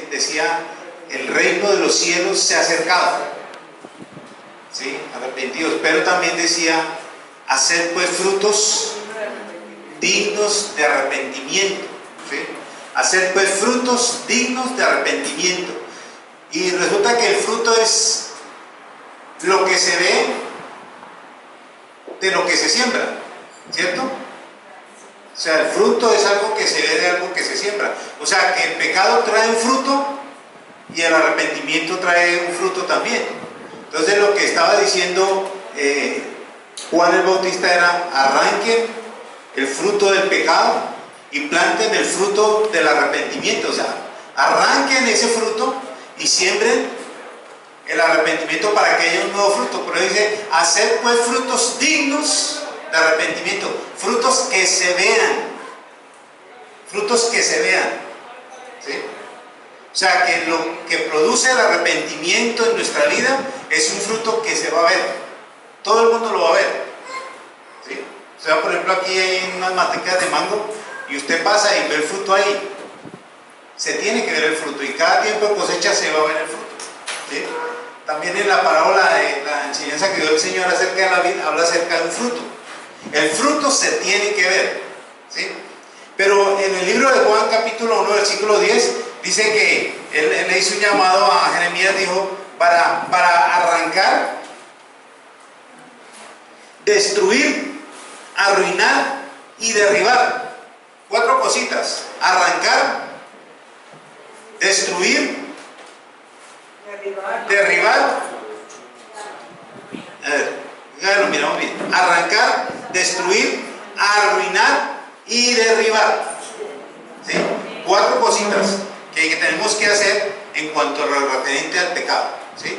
decía, el reino de los cielos se ha acercado, ¿sí? Arrepentidos. Pero también decía, haced pues frutos dignos de arrepentimiento, ¿sí? Hacer pues frutos dignos de arrepentimiento. Y resulta que el fruto es lo que se ve de lo que se siembra, ¿cierto? O sea, el fruto es algo que se ve de algo que se siembra. O sea, que el pecado trae un fruto y el arrepentimiento trae un fruto también. Entonces lo que estaba diciendo Juan el Bautista era: arranquen el fruto del pecado y planten el fruto del arrepentimiento. O sea, arranquen ese fruto y siembren el arrepentimiento para que haya un nuevo fruto. Pero dice, hacer pues frutos dignos de arrepentimiento, frutos que se vean, frutos que se vean, ¿sí? O sea, que lo que produce el arrepentimiento en nuestra vida es un fruto que se va a ver, todo el mundo lo va a ver, ¿sí? O sea, por ejemplo, aquí hay unas matecas de mango y usted pasa y ve el fruto ahí. Se tiene que ver el fruto, y cada tiempo de cosecha se va a ver el fruto, ¿sí? También en la parábola de la enseñanza que dio el Señor acerca de la vida, habla acerca de un fruto. El fruto se tiene que ver, ¿sí? Pero en el libro de Juan capítulo 1 versículo 10 dice que él le hizo un llamado a Jeremías, dijo, para arrancar, destruir, arruinar y derribar. 4 cositas: arrancar, destruir, derribar. A ver, ya lo miramos bien. Arrancar, destruir, arruinar y derribar, ¿sí? 4 cositas que tenemos que hacer en cuanto a lo referente al pecado, ¿sí?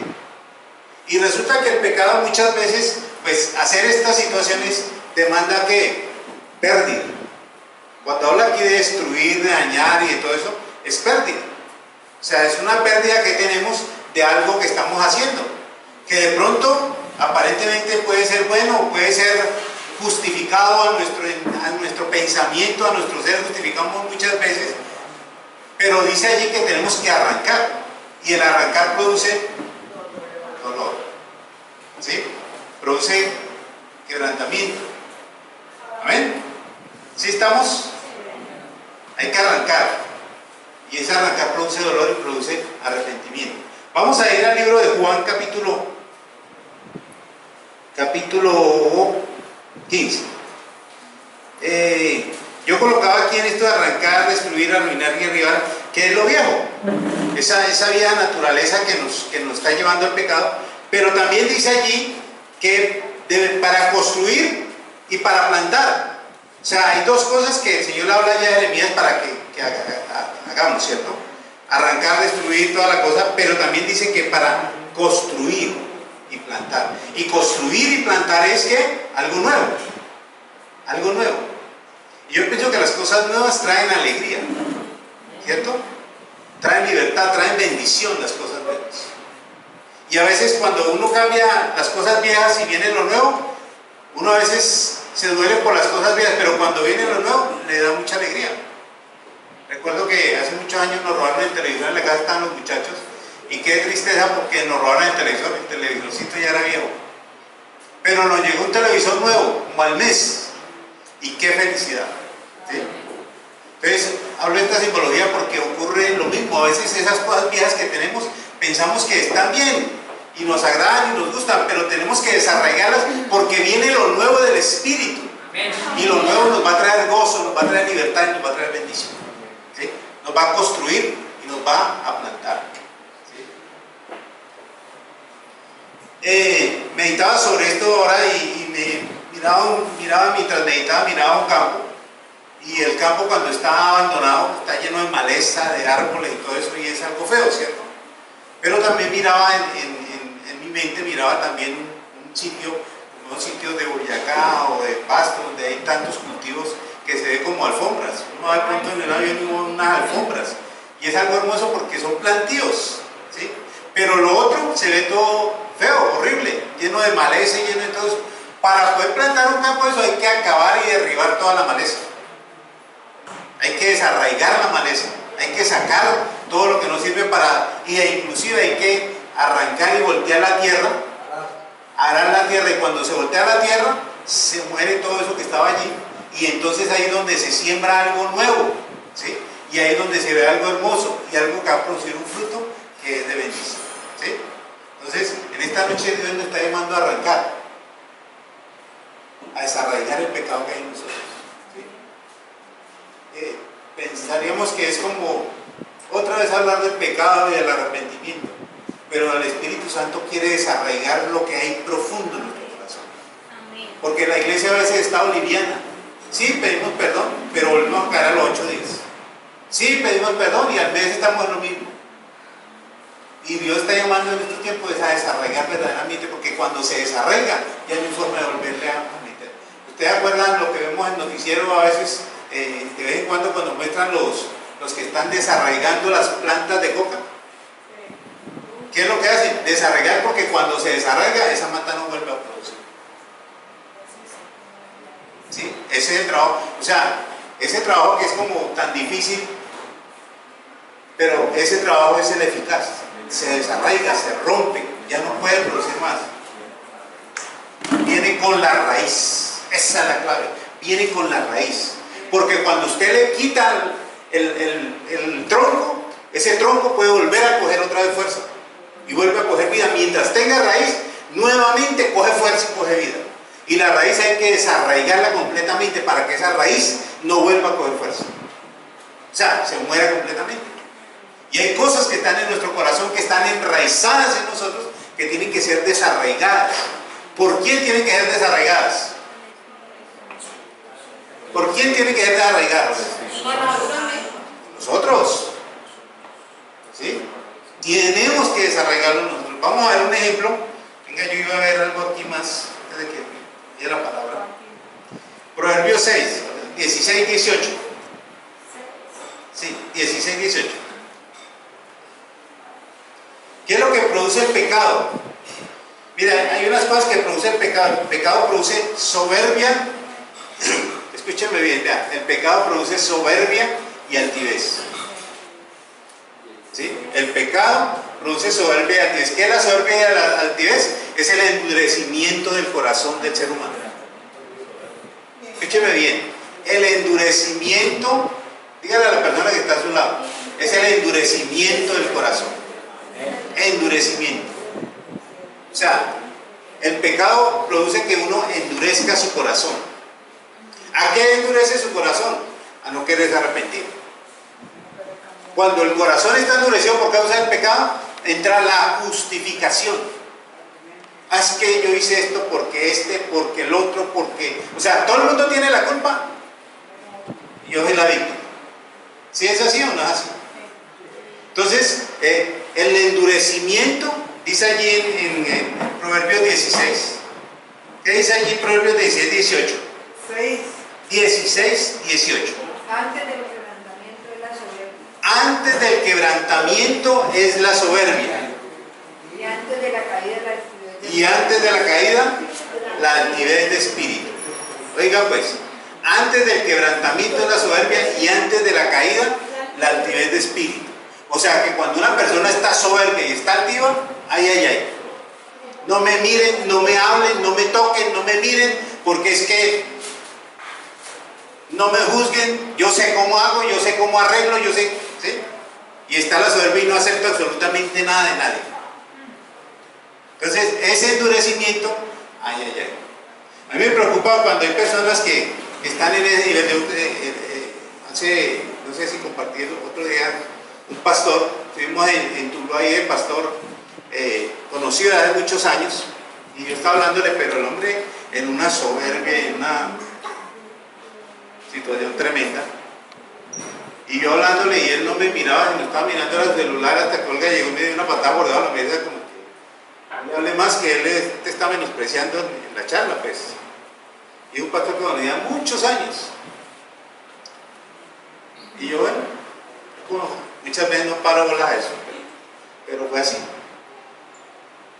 Y resulta que el pecado muchas veces, pues hacer estas situaciones demanda que pérdida. Cuando habla aquí de destruir, de dañar y de todo eso, es pérdida. O sea, es una pérdida que tenemos de algo que estamos haciendo, que de pronto aparentemente puede ser bueno, puede ser justificado a nuestro pensamiento, a nuestro ser, justificamos muchas veces, pero dice allí que tenemos que arrancar, y el arrancar produce dolor, ¿sí? Produce quebrantamiento. ¿Amén? ¿Sí estamos? Hay que arrancar, y ese arrancar produce dolor y produce arrepentimiento. Vamos a ir al libro de Juan capítulo 15. Yo colocaba aquí en esto de arrancar, destruir, arruinar y derribar, que es lo viejo, esa vieja naturaleza que nos está llevando al pecado. Pero también dice allí que para construir y para plantar. O sea, hay 2 cosas que el Señor le habla ya a Jeremías para que hagamos, ¿cierto? Arrancar, destruir, toda la cosa, pero también dice que para construir y plantar. Y construir y plantar es que algo nuevo, algo nuevo. Y yo pienso que las cosas nuevas traen alegría, ¿cierto? Traen libertad, traen bendición las cosas nuevas. Y a veces cuando uno cambia las cosas viejas y viene lo nuevo, uno a veces se duele por las cosas viejas, pero cuando viene lo nuevo le da mucha alegría. Recuerdo que hace muchos años nos robaron el televisor, en la casa estaban los muchachos, y qué tristeza porque nos robaron el televisorcito ya era viejo. Pero nos llegó un televisor nuevo, como al mes, y qué felicidad, ¿sí? Entonces, hablo de esta simbología porque ocurre lo mismo. A veces esas cosas viejas que tenemos, pensamos que están bien, y nos agradan y nos gustan, pero tenemos que desarraigarlas porque viene lo nuevo del Espíritu. Y lo nuevo nos va a traer gozo, nos va a traer libertad y nos va a traer bendición, ¿sí? Nos va a construir y nos va a plantar, ¿sí? Meditaba sobre esto ahora y miraba mientras meditaba, miraba un campo, y el campo cuando está abandonado está lleno de maleza, de árboles y todo eso, y es algo feo, ¿cierto? Pero también miraba en mi mente, miraba también un sitio, unos sitios de Boyacá o de Pasto, donde hay tantos cultivos que se ve como alfombras. Uno va de pronto en el avión y unas alfombras, y es algo hermoso porque son plantíos, ¿sí? Pero lo otro se ve todo feo, horrible, lleno de maleza y lleno de todo eso. Para poder plantar un campo de eso hay que acabar y derribar toda la maleza. Hay que desarraigar la maleza, hay que sacar todo lo que no sirve para, y inclusive hay que arrancar y voltear la tierra, arar la tierra, y cuando se voltea la tierra, se muere todo eso que estaba allí, y entonces ahí es donde se siembra algo nuevo, ¿sí? Y ahí es donde se ve algo hermoso, y algo que va a producir un fruto que es de bendición, ¿sí? Entonces, en esta noche Dios nos está llamando a arrancar, a desarraigar el pecado que hay en nosotros, ¿sí? Pensaríamos que es como otra vez hablar del pecado y del arrepentimiento, pero el Espíritu Santo quiere desarraigar lo que hay profundo en nuestro corazón. Amén. Porque la iglesia a veces está liviana. Sí, pedimos perdón, pero volvemos a caer a los 8 días. Sí, pedimos perdón y al mes estamos en lo mismo. Y Dios está llamando en estos tiempos a desarraigar verdaderamente, porque cuando se desarraiga ya no hay forma de volverle a meter. ¿Ustedes acuerdan lo que vemos en noticiero a veces, de vez en cuando muestran los que están desarraigando las plantas de coca? ¿Qué es lo que hacen? Desarraigar, porque cuando se desarraiga esa mata no vuelve a producir. ¿Sí? Ese es el trabajo, o sea, ese trabajo que es como tan difícil, pero ese trabajo es el eficaz. Se desarraiga, se rompe, ya no puede producir más. Viene con la raíz, esa es la clave, viene con la raíz. Porque cuando usted le quita el tronco, ese tronco puede volver a coger otra vez fuerza y vuelve a coger vida. Mientras tenga raíz, nuevamente coge fuerza y coge vida. Y la raíz hay que desarraigarla completamente para que esa raíz no vuelva a coger fuerza. O sea, se muera completamente. Y hay cosas que están en nuestro corazón, que están enraizadas en nosotros, que tienen que ser desarraigadas. ¿Por quién tienen que ser desarraigadas? ¿Por quién tienen que ser desarraigadas? Nosotros. ¿Sí? Tenemos que desarraigarlo nosotros. Vamos a ver un ejemplo. Venga, yo iba a ver algo aquí más antes de que me diera la palabra. Proverbios 6, 16, 18. Sí, 16, 18. ¿Qué es lo que produce el pecado? Mira, hay unas cosas que produce el pecado. El pecado produce soberbia. Escúchame bien, vea. El pecado produce soberbia y altivez. ¿Sí? El pecado produce soberbia y altivez. ¿Qué es la soberbia y la altivez? Es el endurecimiento del corazón del ser humano. Escúcheme bien. El endurecimiento, dígale a la persona que está a su lado, es el endurecimiento del corazón. Endurecimiento. O sea, el pecado produce que uno endurezca su corazón. ¿A qué endurece su corazón? A no querer arrepentir. Cuando el corazón está endurecido por causa del pecado, entra la justificación. Es que yo hice esto porque porque el otro, porque... O sea, todo el mundo tiene la culpa y yo soy la víctima. ¿Sí es así o no es así? Entonces, el endurecimiento, dice allí en Proverbios 16. ¿Qué dice allí en Proverbios 16, 18? 16, 18. Antes del quebrantamiento es la soberbia. Y antes de la caída la altivez. Y antes de la caída, la altivez de espíritu. Oiga pues, antes del quebrantamiento es la soberbia y antes de la caída, la altivez de espíritu. O sea que cuando una persona está soberbia y está altiva, ay. No me miren, no me hablen, no me toquen, no me miren, porque es que no me juzguen, yo sé cómo hago, yo sé cómo arreglo, yo sé, ¿sí? Y está la soberbia y no acepta absolutamente nada de nadie. Entonces, ese endurecimiento, ay. A mí me preocupa cuando hay personas que están en ese nivel de... no sé si compartí el otro día, un pastor, estuvimos en Tuluá ahí de pastor, conocido hace muchos años, y yo estaba hablándole, pero el hombre en una soberbia, en una situación tremenda, y yo hablándole y él no me miraba, sino estaba mirando el celular hasta que Olga llegó y me dio una patada por debajo de la mesa, como que no le hable más, que él te está menospreciando en la charla, pues. Y un pastor que tenía muchos años, y yo, bueno, como muchas veces no paro bolas a eso, pero fue así.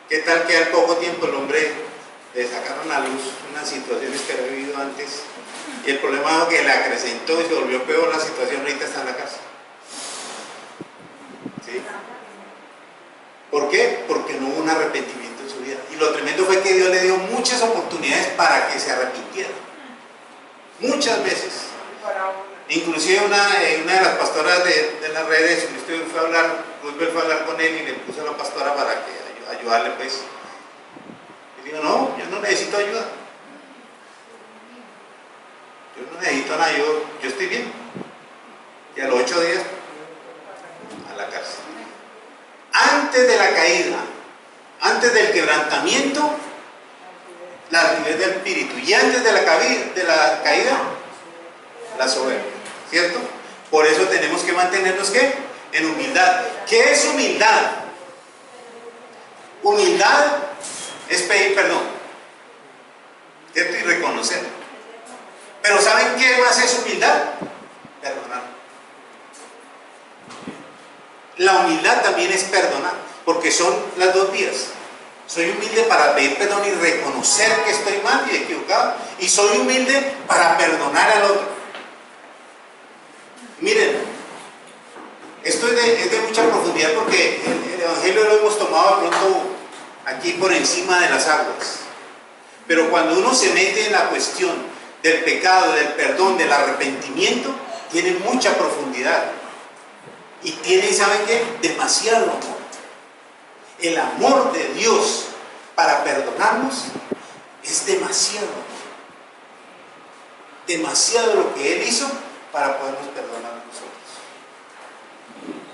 ¿Qué tal que al poco tiempo el hombre le sacaron a luz unas situaciones que había vivido antes? Y el problema es que le acrecentó y se volvió peor la situación, ahorita está en la casa. ¿Sí? ¿Por qué? Porque no hubo un arrepentimiento en su vida. Y lo tremendo fue que Dios le dio muchas oportunidades para que se arrepintiera. Muchas veces. Inclusive una de las pastoras de las redes, Roosevelt fue a hablar con él y le puso a la pastora para que ayudarle, pues. Y digo, no, yo no necesito ayuda. Yo no necesito nada, yo estoy bien. Y a los 8 días, a la cárcel. Antes de la caída, antes del quebrantamiento, la altivez del espíritu. Y antes de la caída, la soberbia. ¿Cierto? Por eso tenemos que mantenernos, ¿qué? En humildad. ¿Qué es humildad? Humildad es pedir perdón, ¿cierto? Y reconocer. Pero ¿saben qué más es humildad? Perdonar. La humildad también es perdonar, porque son las dos vías. Soy humilde para pedir perdón y reconocer que estoy mal y equivocado, y soy humilde para perdonar al otro. Miren, esto es de mucha profundidad, porque el Evangelio lo hemos tomado de pronto aquí por encima de las aguas. Pero cuando uno se mete en la cuestión del pecado, del perdón, del arrepentimiento, tiene mucha profundidad. Y tiene, ¿saben qué? Demasiado amor. El amor de Dios para perdonarnos es demasiado. Demasiado lo que Él hizo para podernos perdonar a nosotros.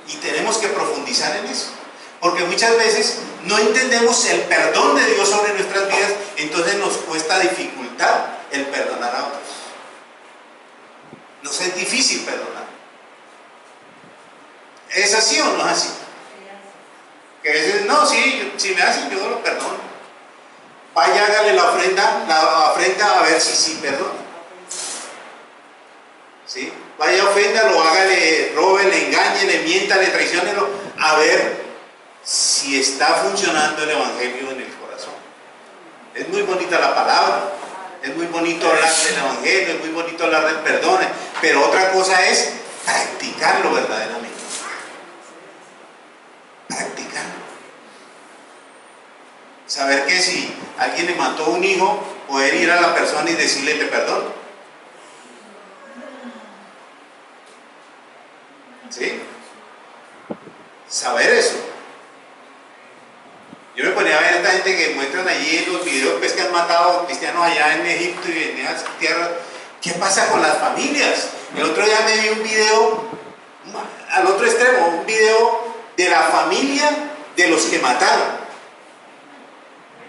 Y tenemos que profundizar en eso. Porque muchas veces no entendemos el perdón de Dios sobre nuestras vidas, entonces nos cuesta dificultad el perdonar a otros. Nos es difícil perdonar. ¿Es así o no es así? Que a veces, no, sí, si me hacen yo lo perdono. Vaya, hágale la ofrenda a ver si perdona. ¿Sí? Vaya, oféndalo, hágale, robe, le engañe, le mienta, le traiciónelo, a ver si está funcionando el Evangelio en el corazón. Es muy bonita la palabra, es muy bonito hablar del Evangelio, es muy bonito hablar del perdón, pero otra cosa es practicarlo verdaderamente. Practicarlo. Saber que si alguien le mató a un hijo, poder ir a la persona y decirle te perdono. ¿Sí? Saber eso. Yo me ponía a ver a esta gente que muestran allí en los videos pues, que han matado cristianos allá en Egipto y en esas tierras. ¿Qué pasa con las familias? El otro día me vi un video, al otro extremo, un video de la familia de los que mataron.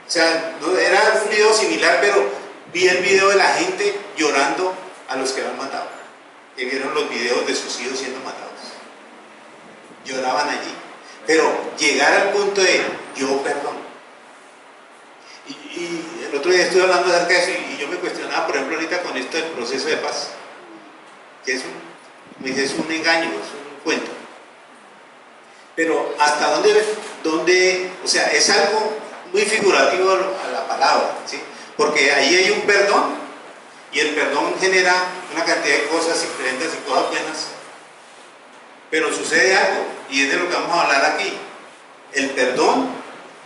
O sea, era un video similar, pero vi el video de la gente llorando a los que lo han matado. Que vieron los videos de sus hijos siendo matados. Lloraban allí. Pero llegar al punto de yo perdono. Y el otro día estuve hablando acerca de eso y yo me cuestionaba, por ejemplo, ahorita con esto del proceso de paz. Que es un engaño, es un cuento. Pero hasta dónde, o sea, es algo muy figurativo a la palabra, ¿sí? Porque ahí hay un perdón y el perdón genera una cantidad de cosas diferentes y cosas buenas. Pero sucede algo, y es de lo que vamos a hablar aquí: el perdón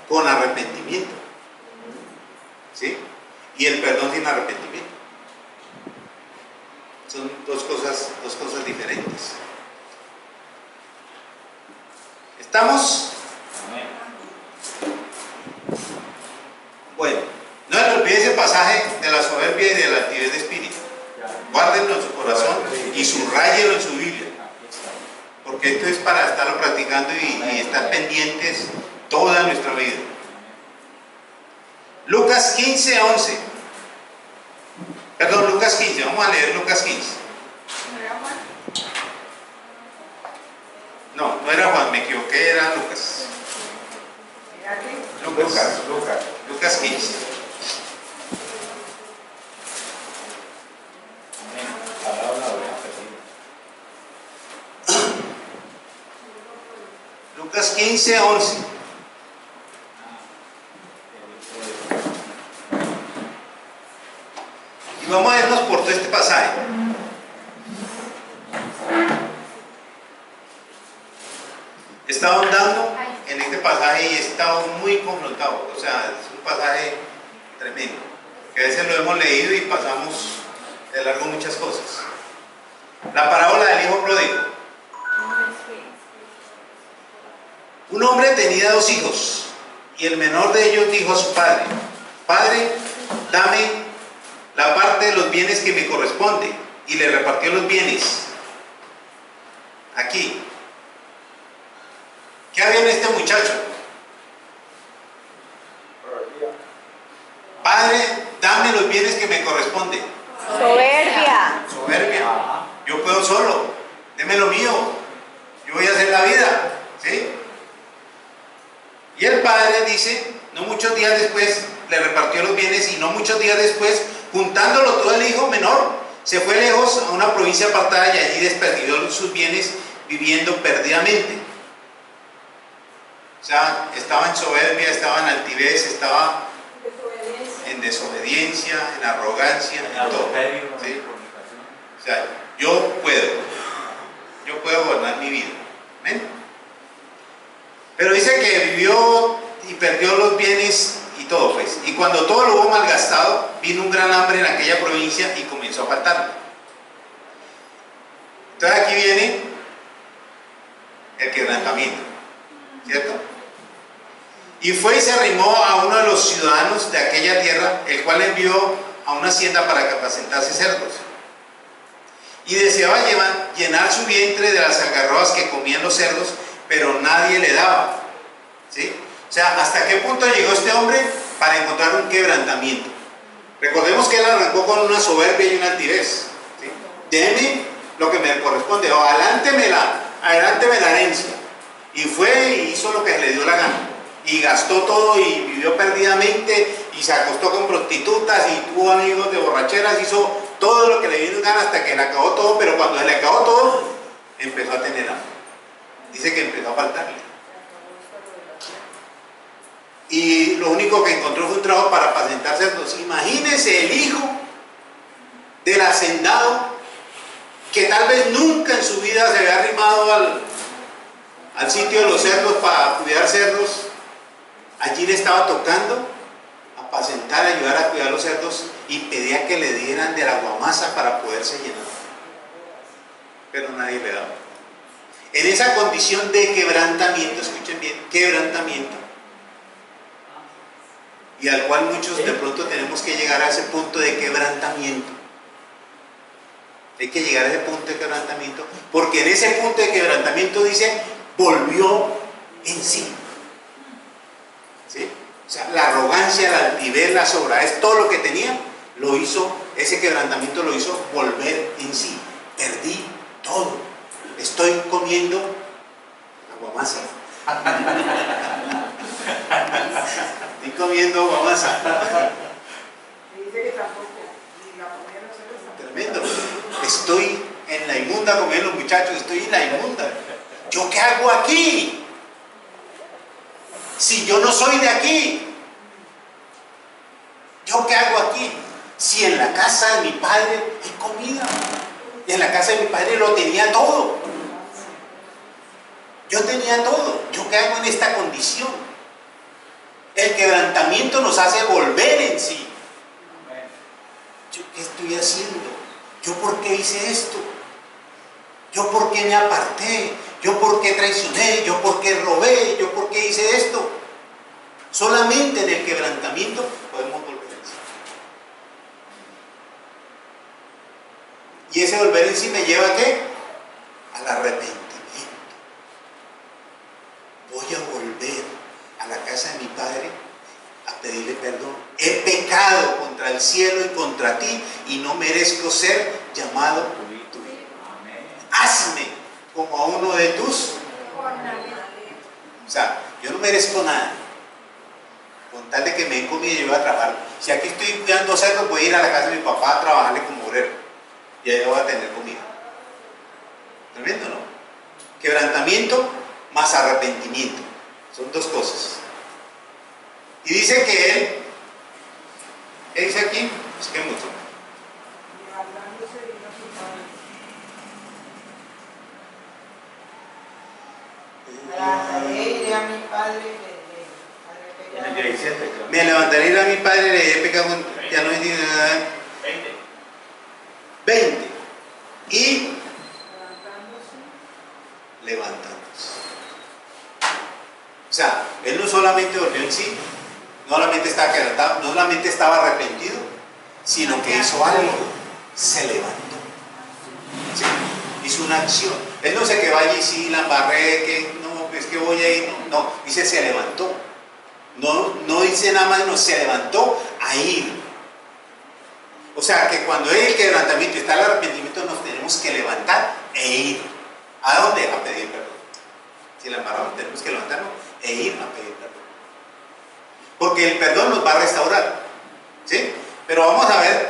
con arrepentimiento, ¿sí? Y el perdón sin arrepentimiento. Son dos cosas diferentes. ¿Estamos? Bueno, no les olvide ese pasaje de la soberbia y de la altivez de espíritu. Guárdenlo en su corazón y subrayenlo en su Biblia. Porque esto es para estarlo practicando y estar pendientes toda nuestra vida. Lucas 15, 11. Perdón, Lucas 15. Vamos a leer Lucas 15. No, no era Juan, me equivoqué, era Lucas. Lucas 15. Lucas 15, 11. Y vamos a irnos por todo este pasaje. estado andando en este pasaje y he estado muy confrontado. O sea, es un pasaje tremendo, que a veces lo hemos leído y pasamos de largo muchas cosas. La parábola del hijo pródigo. Un hombre tenía 2 hijos y el menor de ellos dijo a su padre: Padre, dame la parte de los bienes que me corresponde. Y le repartió los bienes. Aquí, ¿qué había en este muchacho? Padre, dame los bienes que me corresponden. Soberbia. Soberbia. Yo puedo solo. Deme lo mío. Yo voy a hacer la vida. ¿Sí? Y el padre dice, no muchos días después, le repartió los bienes y no muchos días después, juntándolo todo el hijo menor, se fue lejos a una provincia apartada y allí desperdició sus bienes viviendo perdidamente. O sea, estaba en soberbia, estaba en altivez, estaba en desobediencia, en arrogancia, en todo. ¿Sí? O sea, yo puedo gobernar mi vida. ¿Ven? Pero dice que vivió y perdió los bienes y todo, pues. Y cuando todo lo hubo malgastado, vino un gran hambre en aquella provincia y comenzó a faltar. Entonces aquí viene el quebrantamiento, ¿cierto? Y fue y se arrimó a uno de los ciudadanos de aquella tierra, el cual envió a una hacienda para que apacentase cerdos. Y deseaba llenar su vientre de las algarrobas que comían los cerdos, pero nadie le daba. ¿Sí? O sea, ¿hasta qué punto llegó este hombre para encontrar un quebrantamiento? Recordemos que él arrancó con una soberbia y una altivez. ¿Sí? Deme lo que me corresponde, o adelánteme la herencia. Y fue y hizo lo que le dio la gana. Y gastó todo y vivió perdidamente y se acostó con prostitutas y tuvo amigos de borracheras, hizo todo lo que le dio gana hasta que le acabó todo, pero cuando se le acabó todo, empezó a tener hambre. Dice que empezó a faltarle. Y lo único que encontró fue un trabajo para apacentar cerdos. Imagínense el hijo del hacendado que tal vez nunca en su vida se había arrimado al sitio de los cerdos para cuidar cerdos. Allí le estaba tocando apacentar, ayudar a cuidar los cerdos y pedía que le dieran de la guamasa para poderse llenar. Pero nadie le daba. En esa condición de quebrantamiento, escuchen bien, quebrantamiento, y al cual muchos de pronto tenemos que llegar a ese punto de quebrantamiento. Hay que llegar a ese punto de quebrantamiento, porque en ese punto de quebrantamiento dice, volvió en sí. ¿Sí? O sea, la arrogancia, la altivez, la sobradez, todo lo que tenía, lo hizo, ese quebrantamiento lo hizo volver en sí. Perdí todo. Estoy comiendo aguamasa. Estoy comiendo aguamasa. Dice que tampoco, ni la comida no se lo Tremendo. Estoy en la inmunda, como ven los muchachos, estoy en la inmunda. ¿Yo qué hago aquí? Si yo no soy de aquí, ¿yo qué hago aquí? Si en la casa de mi padre hay comida, y en la casa de mi padre lo tenía todo. Yo tenía todo. ¿Yo qué hago en esta condición? El quebrantamiento nos hace volver en sí. ¿Yo qué estoy haciendo? ¿Yo por qué hice esto? ¿Yo por qué me aparté? ¿Yo por qué traicioné? ¿Yo por qué robé? ¿Yo por qué hice esto? Solamente en el quebrantamiento podemos volver en sí. Y ese volver en sí me lleva ¿a qué? Al arrepentimiento. Voy a volver a la casa de mi padre a pedirle perdón. He pecado contra el cielo y contra ti y no merezco ser llamado tu hijo. Hazme como a uno de tus. O sea, yo no merezco nada. Con tal de que me den comida, yo voy a trabajar. Si aquí estoy cuidando cerdos, voy a ir a la casa de mi papá a trabajarle como obrero. Y ahí voy a tener comida. Tremendo, ¿no? Quebrantamiento más arrepentimiento. Son dos cosas. Y dice que él, ¿qué dice aquí? Es que mucho. En el 17, creo. Me levantaré y iré a mi padre y le diré pecado contra ya no es 20. 20. Y levantándose. O sea, él no solamente volvió en sí, no solamente estaba quebrantado, no solamente estaba arrepentido, sino que hizo algo, se levantó. ¿Sí? Hizo una acción. Él no se quedó allí, sí, la embarré, que no, es que voy a ir, no, dice se levantó. No dice nada más, no, se levantó a ir. O sea, que cuando hay el quebrantamiento y está el arrepentimiento, nos tenemos que levantar e ir. ¿A dónde? A pedir perdón. Si la embarramos, tenemos que levantarnos e ir a pedir perdón. Porque el perdón nos va a restaurar. ¿Sí? Pero vamos a ver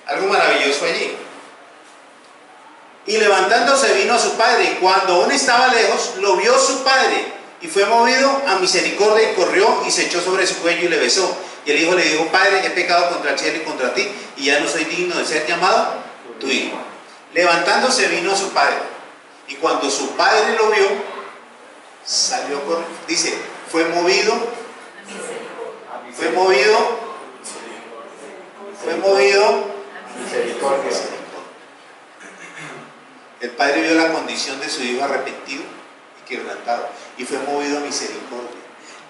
algo maravilloso allí. Y levantándose vino a su padre, y cuando aún estaba lejos, lo vio su padre, y fue movido a misericordia, y corrió y se echó sobre su cuello y le besó. Y el hijo le dijo: Padre, he pecado contra el cielo y contra ti, y ya no soy digno de ser llamado tu hijo. Levantándose vino a su padre, y cuando su padre lo vio, salió corriendo. Dice, fue movido a misericordia. El padre vio la condición de su hijo arrepentido y quebrantado, y fue movido a misericordia.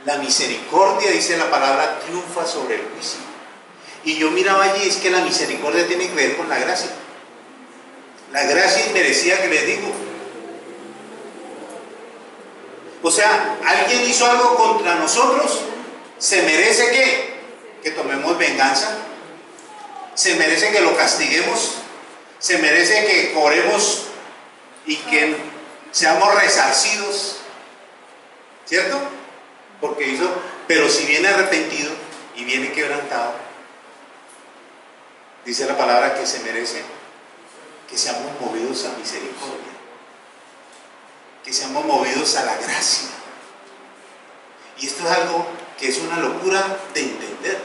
La misericordia, dice la palabra, triunfa sobre el juicio. Y yo miraba allí, es que la misericordia tiene que ver con la gracia. La gracia inmerecida que les digo. O sea, alguien hizo algo contra nosotros, ¿se merece qué? Que tomemos venganza. ¿Se merece que lo castiguemos? ¿Se merece que cobremos y que seamos resarcidos? ¿Cierto? Porque hizo, pero si viene arrepentido y viene quebrantado, dice la palabra que se merece que seamos movidos a misericordia, que seamos movidos a la gracia. Y esto es algo que es una locura de entender,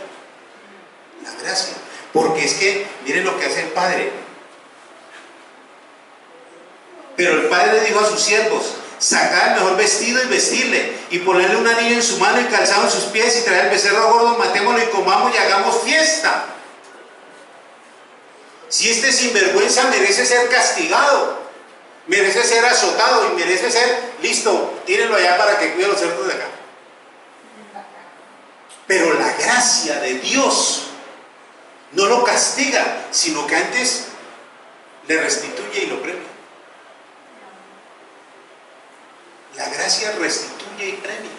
la gracia. Porque es que, miren lo que hace el Padre. Pero el Padre dijo a sus siervos: sacad el mejor vestido y vestirle, y ponerle un anillo en su mano y calzado en sus pies, y traer el becerro gordo, matémoslo y comamos y hagamos fiesta. Si este sinvergüenza merece ser castigado, merece ser azotado y merece ser, listo, tírenlo allá para que cuide los cerdos de acá. Pero la gracia de Dios no lo castiga, sino que antes le restituye y lo premia. La gracia restituye y premia.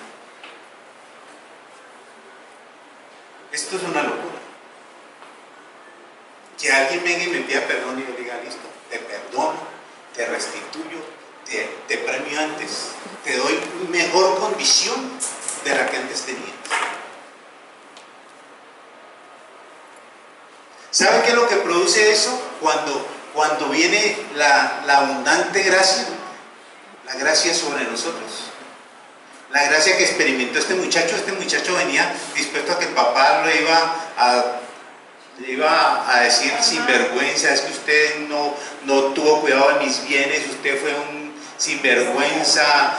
Esto es una locura. Que alguien venga y me pida perdón y yo diga: listo, te perdono, te restituyo, te premio antes, te doy mejor condición de la que antes tenías. ¿Sabe qué es lo que produce eso? Cuando viene la abundante gracia, la gracia sobre nosotros. La gracia que experimentó este muchacho venía dispuesto a que el papá le iba a decir sinvergüenza: es que usted no tuvo cuidado de mis bienes, usted fue un sinvergüenza,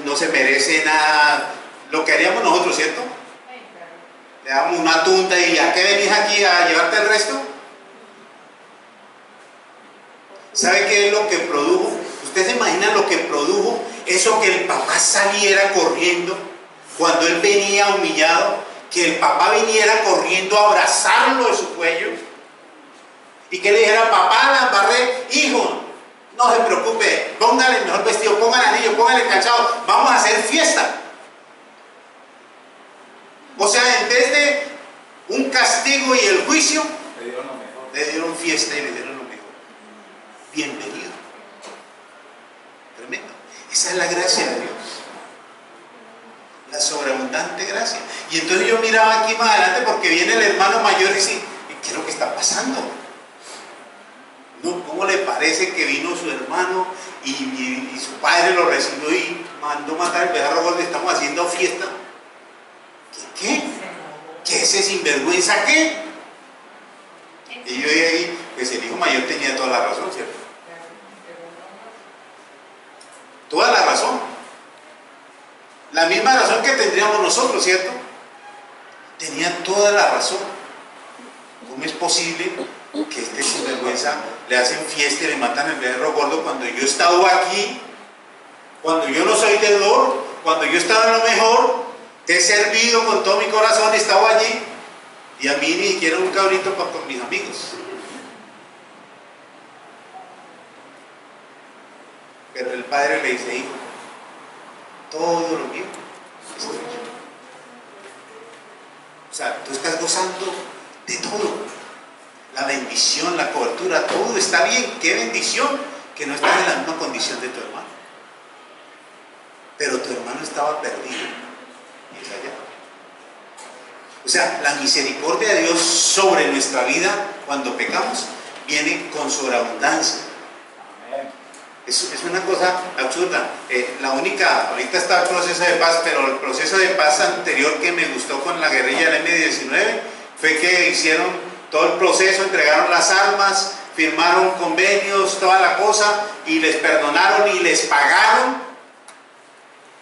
no se merece nada. Lo que haríamos nosotros, ¿cierto? Le damos una tunda y ¿a qué venís aquí a llevarte el resto? ¿Sabe qué es lo que produjo? ¿Usted se imagina lo que produjo eso, que el papá saliera corriendo cuando él venía humillado? Que el papá viniera corriendo a abrazarlo de su cuello y que le dijera: papá, la embarré, hijo, no se preocupe, póngale el mejor vestido, póngale el anillo, póngale el calzado, vamos a hacer fiesta. O sea, en vez de un castigo y el juicio, Le dieron lo mejor. le dieron fiesta y le dieron lo mejor. Bienvenido. Tremendo. Esa es la gracia de Dios, la sobreabundante gracia. Y entonces yo miraba aquí más adelante, porque viene el hermano mayor y dice: ¿qué es lo que está pasando? No, ¿cómo le parece que vino su hermano y su padre lo recibió y mandó matar el becerro gordo y estamos haciendo fiesta? ¿Qué? ¿Qué ese sinvergüenza qué? Y yo dije ahí, pues el hijo mayor tenía toda la razón, ¿cierto? Toda la razón. La misma razón que tendríamos nosotros, ¿cierto? Tenía toda la razón. ¿Cómo es posible que este sinvergüenza le hacen fiesta y le matan el becerro gordo cuando yo he estado aquí, cuando yo no soy deudor, cuando yo he estado en lo mejor, te he servido con todo mi corazón, he estado allí, y a mí ni siquiera un cabrito para con mis amigos? Pero el padre le dice: hijo, todo lo mío es tuyo. O sea, tú estás gozando de todo. La bendición, la cobertura, todo está bien. Qué bendición que no estás en la misma condición de tu hermano. Pero tu hermano estaba perdido y es allá. O sea, la misericordia de Dios sobre nuestra vida cuando pecamos viene con sobreabundancia. Es una cosa absurda. La única, ahorita está el proceso de paz, pero el proceso de paz anterior que me gustó con la guerrilla del M-19 fue que hicieron todo el proceso, entregaron las armas, firmaron convenios, toda la cosa, y les perdonaron y les pagaron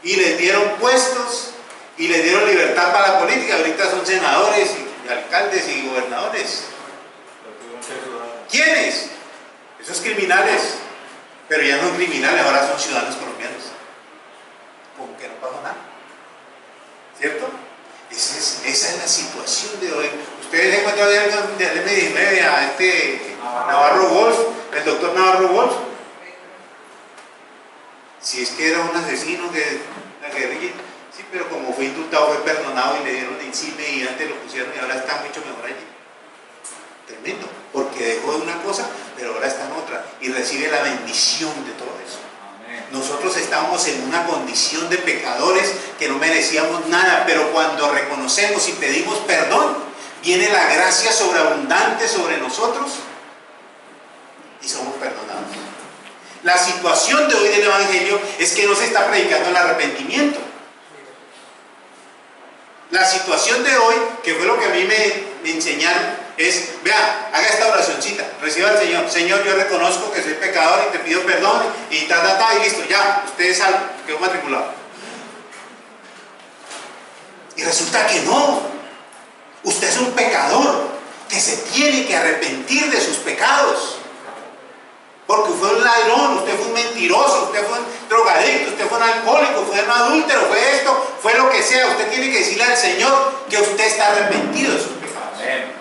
y les dieron puestos y les dieron libertad para la política. Ahorita son senadores y alcaldes y gobernadores. ¿Quiénes? Esos criminales. Pero ya no son criminales, ahora son ciudadanos colombianos. Como que no pasó nada. ¿Cierto? Esa es la situación de hoy. Ustedes se encuentran del M19 a este Navarro Wolf, el doctor Navarro Wolf. Si es que era un asesino de la guerrilla, sí, pero como fue indultado, fue perdonado y le dieron encima y antes lo pusieron y ahora está mucho mejor allí. Tremendo, porque dejó de una cosa, pero ahora está en otra y recibe la bendición de todo eso. Amén. Nosotros estábamos en una condición de pecadores que no merecíamos nada, pero cuando reconocemos y pedimos perdón, viene la gracia sobreabundante sobre nosotros y somos perdonados. La situación de hoy del Evangelio es que no se está predicando el arrepentimiento. La situación de hoy, que fue lo que a mí me enseñaron, es: vea, haga esta oracioncita, reciba al Señor. Señor, yo reconozco que soy pecador y te pido perdón, y y listo, ya, usted es salvo, quedó matriculado. Y resulta que no. Usted es un pecador que se tiene que arrepentir de sus pecados. Porque fue un ladrón, usted fue un mentiroso, usted fue un drogadicto, usted fue un alcohólico, fue un adúltero, fue esto, fue lo que sea. Usted tiene que decirle al Señor que usted está arrepentido de sus pecados. Amén.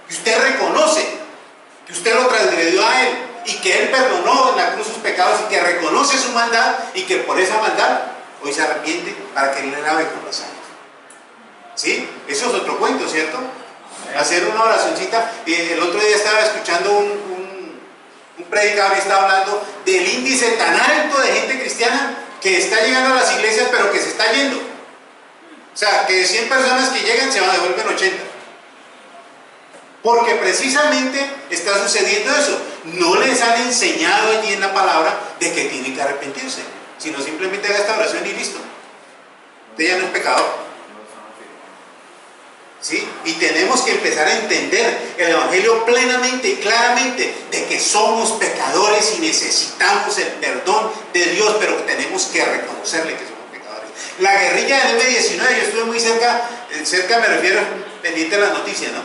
Que usted reconoce que usted lo transgredió a Él y que Él perdonó en la cruz sus pecados y que reconoce su maldad y que por esa maldad hoy se arrepiente para que Él le lave con la sangre. ¿Sí? Eso es otro cuento, ¿cierto? Amén. Hacer una oracioncita. El otro día estaba escuchando un predicador y estaba hablando del índice tan alto de gente cristiana que está llegando a las iglesias pero que se está yendo. O sea, que de 100 personas que llegan se van a devolver 80. Porque precisamente está sucediendo eso. No les han enseñado allí en la palabra de que tienen que arrepentirse, sino simplemente haga esta oración y listo. Usted ya no es pecador. ¿Sí? Y tenemos que empezar a entender el Evangelio plenamente y claramente de que somos pecadores y necesitamos el perdón de Dios, pero que tenemos que reconocerle que somos pecadores. La guerrilla del M-19, yo estuve muy cerca me refiero pendiente de las noticias, ¿no?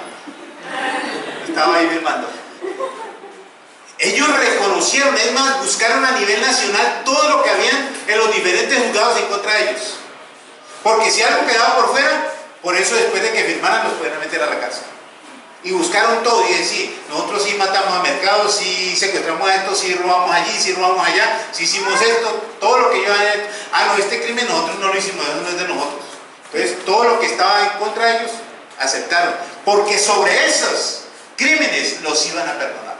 Estaba ahí filmando. Ellos reconocieron, es más, buscaron a nivel nacional todo lo que habían en los diferentes juzgados en contra de ellos. Porque si algo quedaba por fuera, por eso después de que firmaran los pueden meter a la cárcel. Y buscaron todo y decían: nosotros sí matamos a mercados, sí secuestramos a esto, sí robamos allí, sí robamos allá, sí hicimos esto, todo lo que yo había hecho. No, este crimen nosotros no lo hicimos, eso no es de nosotros. Entonces todo lo que estaba en contra de ellos aceptaron, porque sobre esos crímenes los iban a perdonar.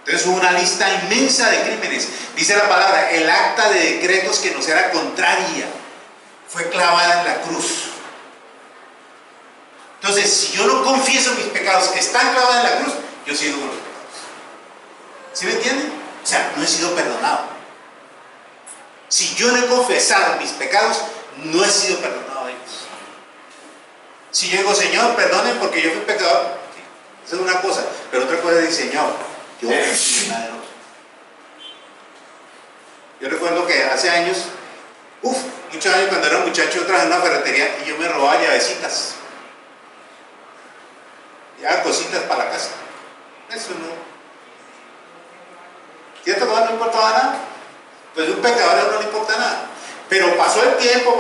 Entonces hubo una lista inmensa de crímenes. Dice la palabra: el acta de decretos que nos era contraria fue clavada en la cruz. Entonces, si yo no confieso mis pecados que están clavados en la cruz, yo sigo con los pecados. ¿Sí me entienden? O sea, no he sido perdonado. Si yo no he confesado mis pecados, no he sido perdonado de ellos. Si yo digo: Señor, perdonen porque yo fui pecador, sí, eso es una cosa. Pero otra cosa es decir: Señor, yo fui una de nosotros. Yo recuerdo que hace años, Muchos años cuando era muchacho, yo trabajaba en una ferretería y yo me robaba llavecitas. Ya cositas para la casa. Eso no. ¿Cierto que no importaba nada? Pues un pecador a uno no le importa nada. Pero pasó el tiempo,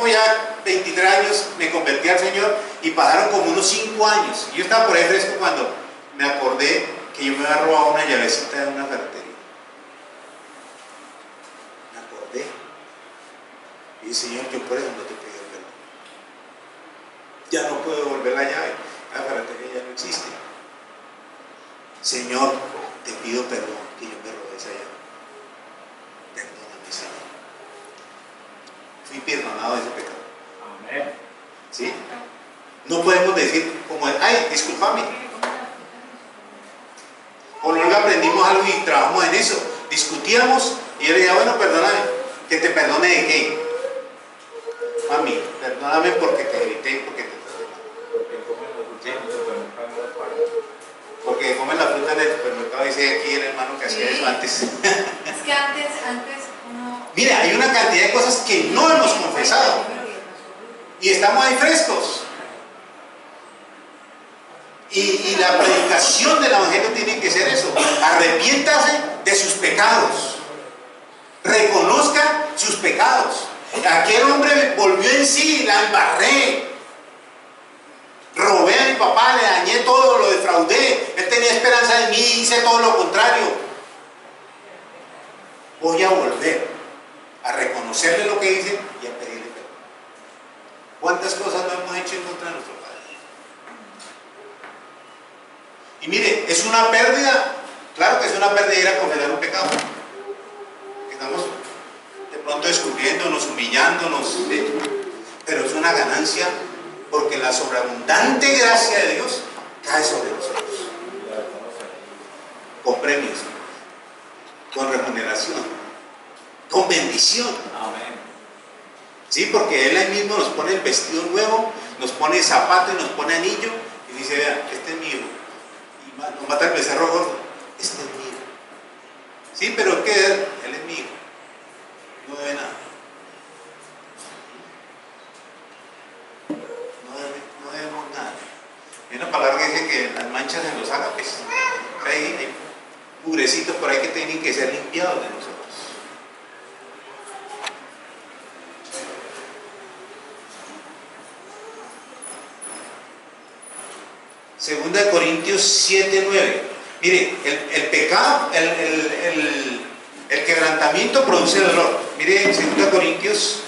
ya 23 años, me convertí al Señor y pasaron como unos 5 años. Yo estaba por ahí fresco cuando me acordé que yo me había robado una llavecita de una ferretería. Me acordé. Y dije, Señor, yo por eso no te pido perdón. Ya no puedo devolver la llave. La ferretería ya no existe. Señor, te pido perdón que yo me robé esa llave. Perdóname, Señor. Fui perdonado de ese pecado. Amén. ¿Sí? No podemos decir como, ay, discúlpame. Con Olga aprendimos algo y trabajamos en eso. Discutíamos y yo le decía, bueno, perdóname. ¿Que te perdone de qué? Mami, perdóname porque te grité, porque te porque comen la fruta en el supermercado, dice aquí el hermano que hacía eso antes. Es que antes uno... Mira, hay una cantidad de cosas que no hemos confesado y estamos ahí frescos. Y la predicación del evangelio tiene que ser eso: arrepiéntase de sus pecados, reconozca sus pecados. Aquel hombre volvió en sí, la embarré, robé a mi papá, le dañé todo, lo defraudé, él tenía esperanza en mí, hice todo lo contrario. Voy a volver a reconocerle lo que hice y a pedirle perdón. ¿Cuántas cosas no hemos hecho en contra de nuestro Padre? Y mire, es una pérdida, claro que es una pérdida ir a confesar un pecado. Estamos de pronto descubriéndonos, humillándonos, ¿sí? Pero es una ganancia porque la sobreabundante gracia de Dios cae sobre nosotros. Con premios, con remuneración, con bendición. Amén. Sí, porque Él ahí mismo nos pone el vestido nuevo, nos pone zapato y nos pone anillo y dice, vea, este es mío. Y nos mata el becerro gordo, este es mío. Sí, pero ¿qué es? Él es mío. No debe nada. No debemos nada. Hay una palabra que dice que las manchas en los ágapes. Hay mugrecitos por ahí que tienen que ser limpiados de nosotros. Segunda de Corintios 7:9. Mire, el pecado, el quebrantamiento produce el dolor. Mire, en 2 Corintios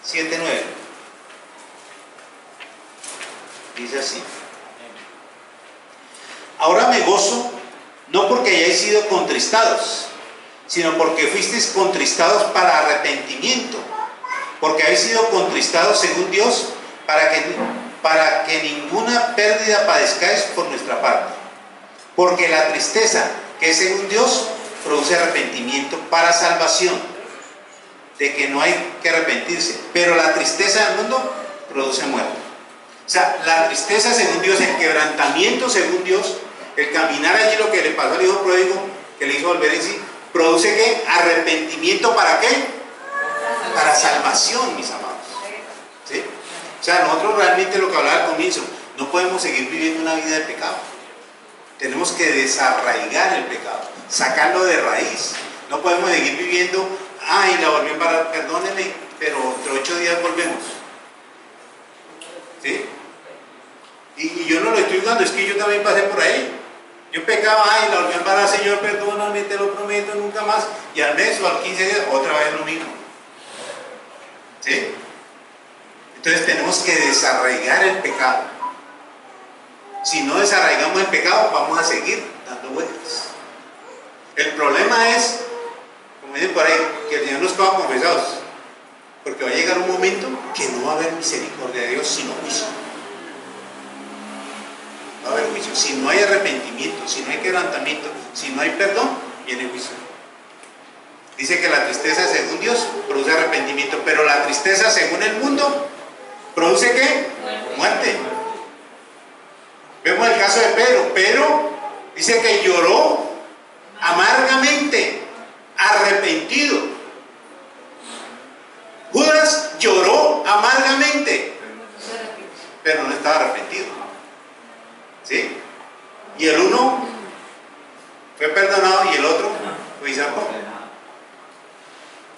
7:9. Dice así: ahora me gozo, no porque hayáis sido contristados, sino porque fuisteis contristados para arrepentimiento, porque habéis sido contristados según Dios, para que ninguna pérdida padezcáis por nuestra parte. Porque la tristeza, que es según Dios, produce arrepentimiento para salvación, de que no hay que arrepentirse, pero la tristeza del mundo produce muerte. O sea, la tristeza según Dios, el quebrantamiento según Dios, el caminar allí, lo que le pasó al hijo pródigo, que le hizo volver en sí, produce ¿qué? Arrepentimiento. ¿Para qué? Para salvación, mis amados. ¿Sí? O sea, nosotros realmente, lo que hablaba al comienzo, no podemos seguir viviendo una vida de pecado. Tenemos que desarraigar el pecado, sacarlo de raíz. No podemos seguir viviendo, ay, la volví a embarrar, perdónenme, pero entre 8 días volvemos. ¿Sí? Y yo no lo estoy jugando, es que yo también pasé por ahí. Yo pecaba, ay, la volví a embarrar, Señor, perdóname, te lo prometo, nunca más. Y al mes o al 15 días, otra vez lo mismo. ¿Sí? Entonces tenemos que desarraigar el pecado. Si no desarraigamos el pecado, vamos a seguir dando vueltas. El problema es, como dicen por ahí, que el Señor nos coja confesados, porque va a llegar un momento que no va a haber misericordia de Dios, sino juicio. Va a haber juicio. Si no hay arrepentimiento, si no hay quebrantamiento, si no hay perdón, viene juicio. Dice que la tristeza según Dios produce arrepentimiento, pero la tristeza según el mundo produce ¿qué? Muerte. Vemos el caso de Pedro. Pedro dice que lloró amargamente, arrepentido, pero no estaba arrepentido. ¿Sí? Y el uno fue perdonado y el otro fue y zarpó.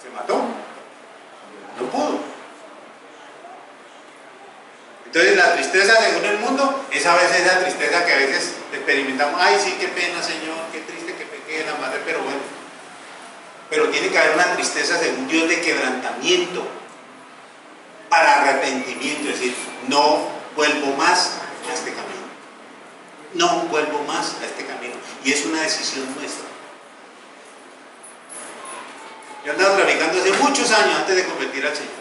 Se mató. No pudo. Entonces la tristeza según el mundo es a veces esa tristeza que a veces experimentamos. Ay, sí, qué pena, Señor, qué triste que pequé la madre, pero bueno. Pero tiene que haber una tristeza según Dios de quebrantamiento para arrepentimiento, es decir, no vuelvo más a este camino. No vuelvo más a este camino. Y es una decisión nuestra. Yo andaba traficando hace muchos años antes de convertir al Señor.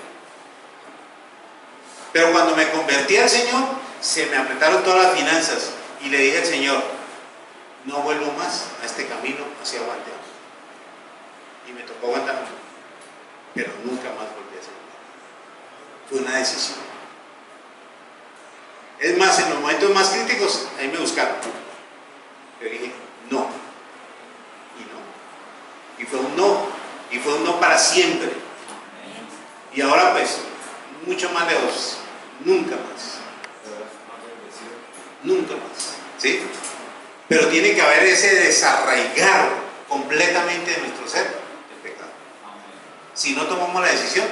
Pero cuando me convertí al Señor, se me apretaron todas las finanzas y le dije al Señor, no vuelvo más a este camino hacia aguante. Y me tocó aguantarme, pero nunca más volví a hacerlo. Fue una decisión. Es más, en los momentos más críticos, ahí me buscaron. Yo dije, no. Y no. Y fue un no. Y fue un no para siempre. Y ahora pues, mucho más lejos. Nunca más. Nunca más. ¿Sí? Pero tiene que haber ese desarraigar completamente de nuestro ser el pecado. Si no tomamos la decisión,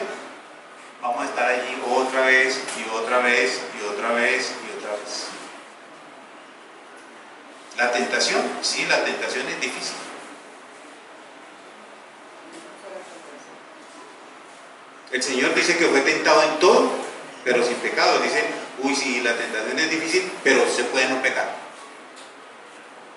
vamos a estar allí otra vez y otra vez y otra vez y otra vez. La tentación, sí, la tentación es difícil. El Señor dice que fue tentado en todo, pero sin pecado. Dice, uy, sí, la tentación es difícil, pero se puede no pecar.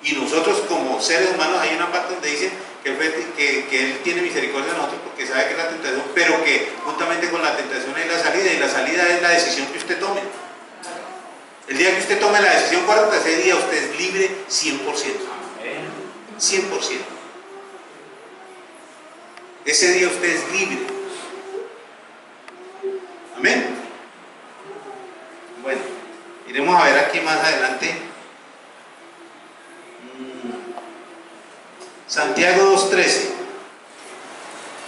Y nosotros como seres humanos hay una parte donde dice que Él tiene misericordia de nosotros porque sabe que es la tentación, pero que juntamente con la tentación es la salida, y la salida es la decisión que usted tome. El día que usted tome la decisión correcta, ese día usted es libre 100%. 100%. Ese día usted es libre. Amén. Bueno, iremos a ver aquí más adelante. Santiago 2:13.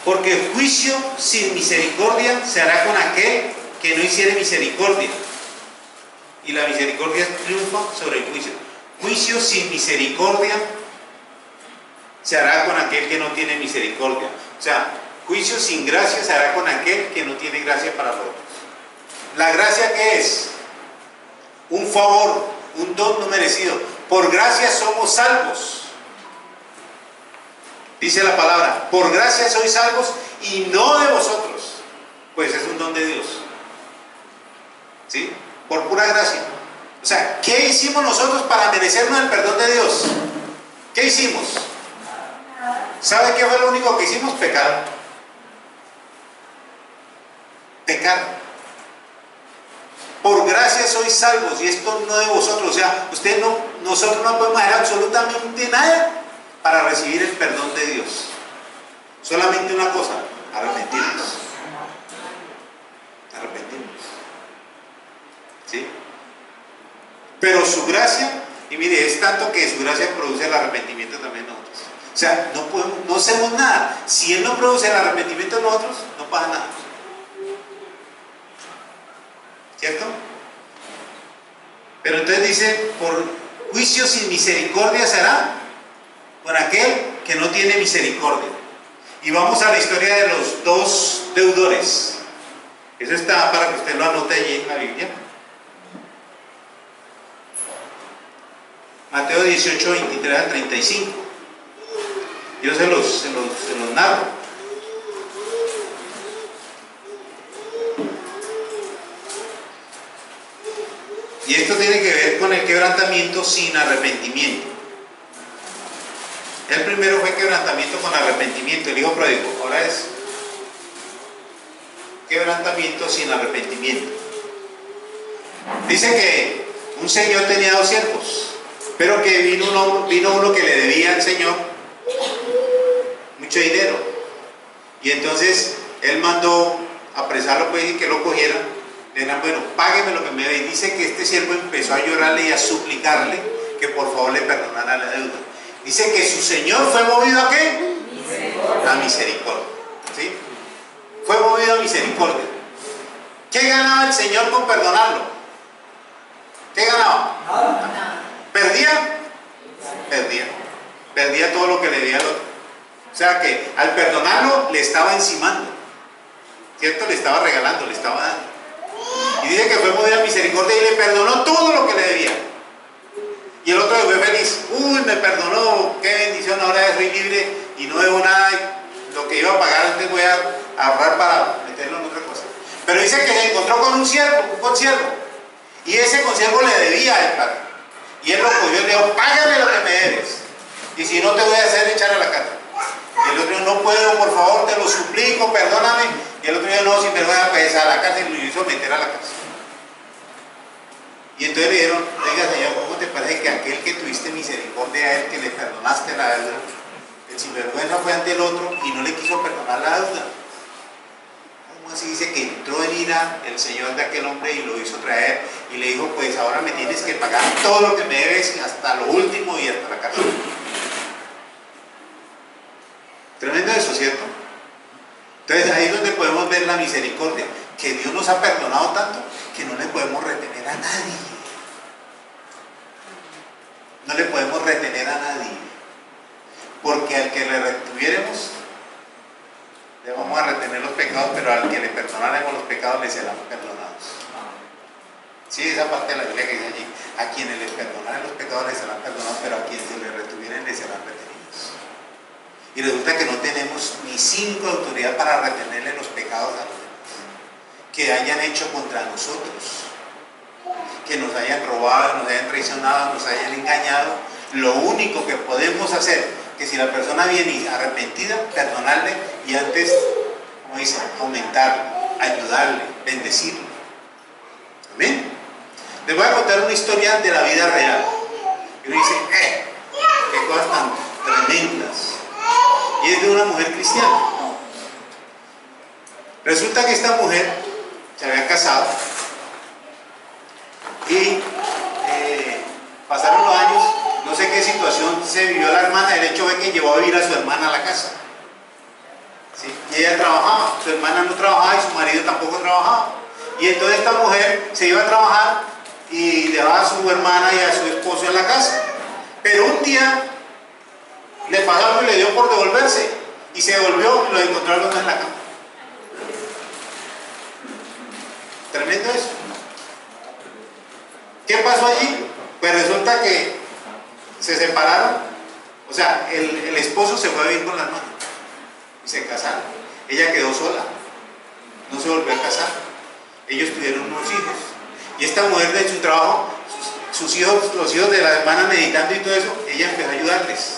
Porque juicio sin misericordia se hará con aquel que no hiciere misericordia. Y la misericordia triunfa sobre el juicio. Juicio sin misericordia se hará con aquel que no tiene misericordia. O sea, juicio sin gracia se hará con aquel que no tiene gracia para los otros. ¿La gracia qué es? Un favor, un don no merecido. Por gracia somos salvos. Dice la palabra, por gracia sois salvos y no de vosotros. Pues es un don de Dios. ¿Sí? Por pura gracia. O sea, ¿qué hicimos nosotros para merecernos el perdón de Dios? ¿Qué hicimos? ¿Sabe qué fue lo único que hicimos? Pecar. Pecar. Por gracia sois salvos y esto no de vosotros. O sea, nosotros no podemos hacer absolutamente nada para recibir el perdón de Dios. Solamente una cosa, arrepentirnos. Arrepentirnos. ¿Sí? Pero su gracia, y mire, es tanto que su gracia produce el arrepentimiento también en nosotros. O sea, no hacemos nada. Si Él no produce el arrepentimiento en nosotros, no pasa nada. ¿Cierto? Pero entonces dice, por juicio sin misericordia será con aquel que no tiene misericordia. Y vamos a la historia de los dos deudores. Eso está para que usted lo anote allí en la Biblia. Mateo 18, 23 al 35. Yo se los narro. Y esto tiene que ver con el quebrantamiento sin arrepentimiento. El primero fue quebrantamiento con arrepentimiento, el hijo pródigo. Ahora es quebrantamiento sin arrepentimiento. Dice que un señor tenía dos siervos, pero que vino uno que le debía al señor mucho dinero. Y entonces él mandó apresarlo pues, y que lo cogieran. Le dijeron, bueno, págueme lo que me debe. Dice que este siervo empezó a llorarle y a suplicarle que por favor le perdonara la deuda. Dice que su señor fue movido a ¿qué? Misericordia. A misericordia. ¿Sí? Fue movido a misericordia. ¿Qué ganaba el señor con perdonarlo? ¿Qué ganaba? Nada. ¿Perdía? Perdía todo lo que le debía al otro. O sea que al perdonarlo le estaba encimando, ¿cierto? Le estaba regalando, le estaba dando. Y dice que fue movida a misericordia y le perdonó todo lo que le debía. Y el otro fue feliz. Uy, me perdonó, qué bendición, ahora ya soy libre y no debo nada. Lo que iba a pagar antes voy a ahorrar para meterlo en otra cosa. Pero dice que se encontró con un consiervo. Y ese consiervo le debía el plata. Y él lo cogió y le dijo, págame lo que me debes. Y si no te voy a hacer echar a la cárcel. Y el otro dijo, no puedo, por favor, te lo suplico, perdóname. Y el otro dijo, no, sin vergüenza, pues a la cárcel, y lo hizo meter a la cárcel. Y entonces le dijeron, oiga señor, ¿cómo te parece que aquel que tuviste misericordia a él, que le perdonaste la deuda, el sinvergüenza fue ante el otro y no le quiso perdonar la deuda? ¿Cómo así? Dice que entró en ira el señor de aquel hombre y lo hizo traer y le dijo, pues ahora me tienes que pagar todo lo que me debes hasta lo último y hasta la cárcel. Tremendo eso, ¿cierto? Entonces ahí es donde podemos ver la misericordia, que Dios nos ha perdonado tanto que no le podemos retener a nadie. No le podemos retener a nadie, porque al que le retuviéremos le vamos a retener los pecados, pero al que le perdonaremos los pecados le serán perdonados. Sí, esa parte de la Biblia que dice allí, a quienes les perdonaren los pecados les serán perdonados, pero a quienes se les retuvieren les serán retenidos. Y resulta que no tenemos ni 5 de autoridad para retenerle los pecados a los demás que hayan hecho contra nosotros, que nos hayan robado, nos hayan traicionado, nos hayan engañado. Lo único que podemos hacer, que si la persona viene arrepentida, perdonarle y antes, como dice, aumentarle, ayudarle, bendecirle. Amén. Les voy a contar una historia de la vida real. Y uno dice, qué cosas tan tremendas. Y es de una mujer cristiana. Resulta que esta mujer se había casado y pasaron los años, no sé qué situación se vivió la hermana. El hecho fue que llevó a vivir a su hermana a la casa, ¿sí? Y ella trabajaba, su hermana no trabajaba y su marido tampoco trabajaba. Y entonces esta mujer se iba a trabajar y dejaba a su hermana y a su esposo en la casa. Pero un día le pasó algo y le dio por devolverse. Y se devolvió y lo encontraron en la cama. Tremendo eso. ¿Qué pasó allí? Pues resulta que se separaron. O sea, el esposo se fue a vivir con la hermana y se casaron. Ella quedó sola, no se volvió a casar. Ellos tuvieron unos hijos. Y esta mujer de su trabajo, sus hijos, los hijos de la hermana meditando y todo eso, ella empezó a ayudarles.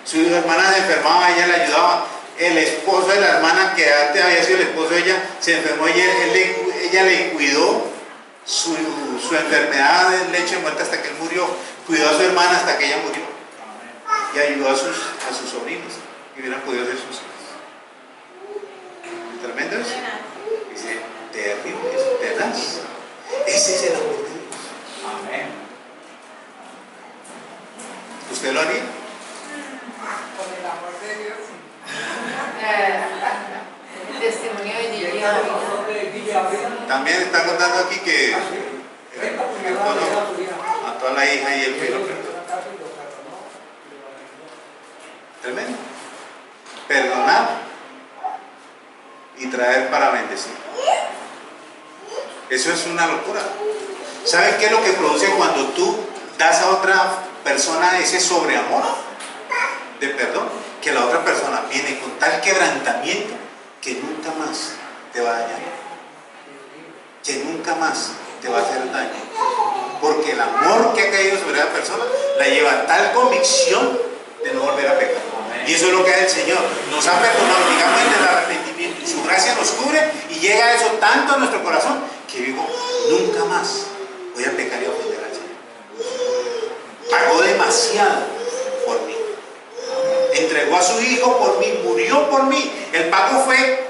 Su hermana se enfermaba, ella le ayudaba. El esposo de la hermana, que antes había sido el esposo de ella, se enfermó y ella le cuidó su enfermedad del lecho de muerte hasta que él murió. Cuidó a su hermana hasta que ella murió. Y ayudó a sus sobrinos que hubieran podido ser sus hijos. Tremendo eso. Dice, terrible, es tenaz. Ese es el amor de Dios. Amén. ¿Usted lo haría? Con el amor de Dios. El testimonio de Gigi. También está contando aquí que mató a la hija y él fue y lo perdonó. Tremendo. Perdonar y traer para bendecir. Eso es una locura. ¿Sabes qué es lo que produce cuando tú das a otra persona ese sobreamor de perdón? Que la otra persona viene con tal quebrantamiento que nunca más te va a dañar, que nunca más te va a hacer daño, porque el amor que ha caído sobre la persona la lleva a tal convicción de no volver a pecar. Y eso es lo que hace el Señor, nos ha perdonado, digamos, en el arrepentimiento, su gracia nos cubre y llega eso tanto a nuestro corazón que digo, nunca más voy a pecar y a ofender al Señor. Pagó demasiado por mí, entregó a su hijo por mí, murió por mí. El pago fue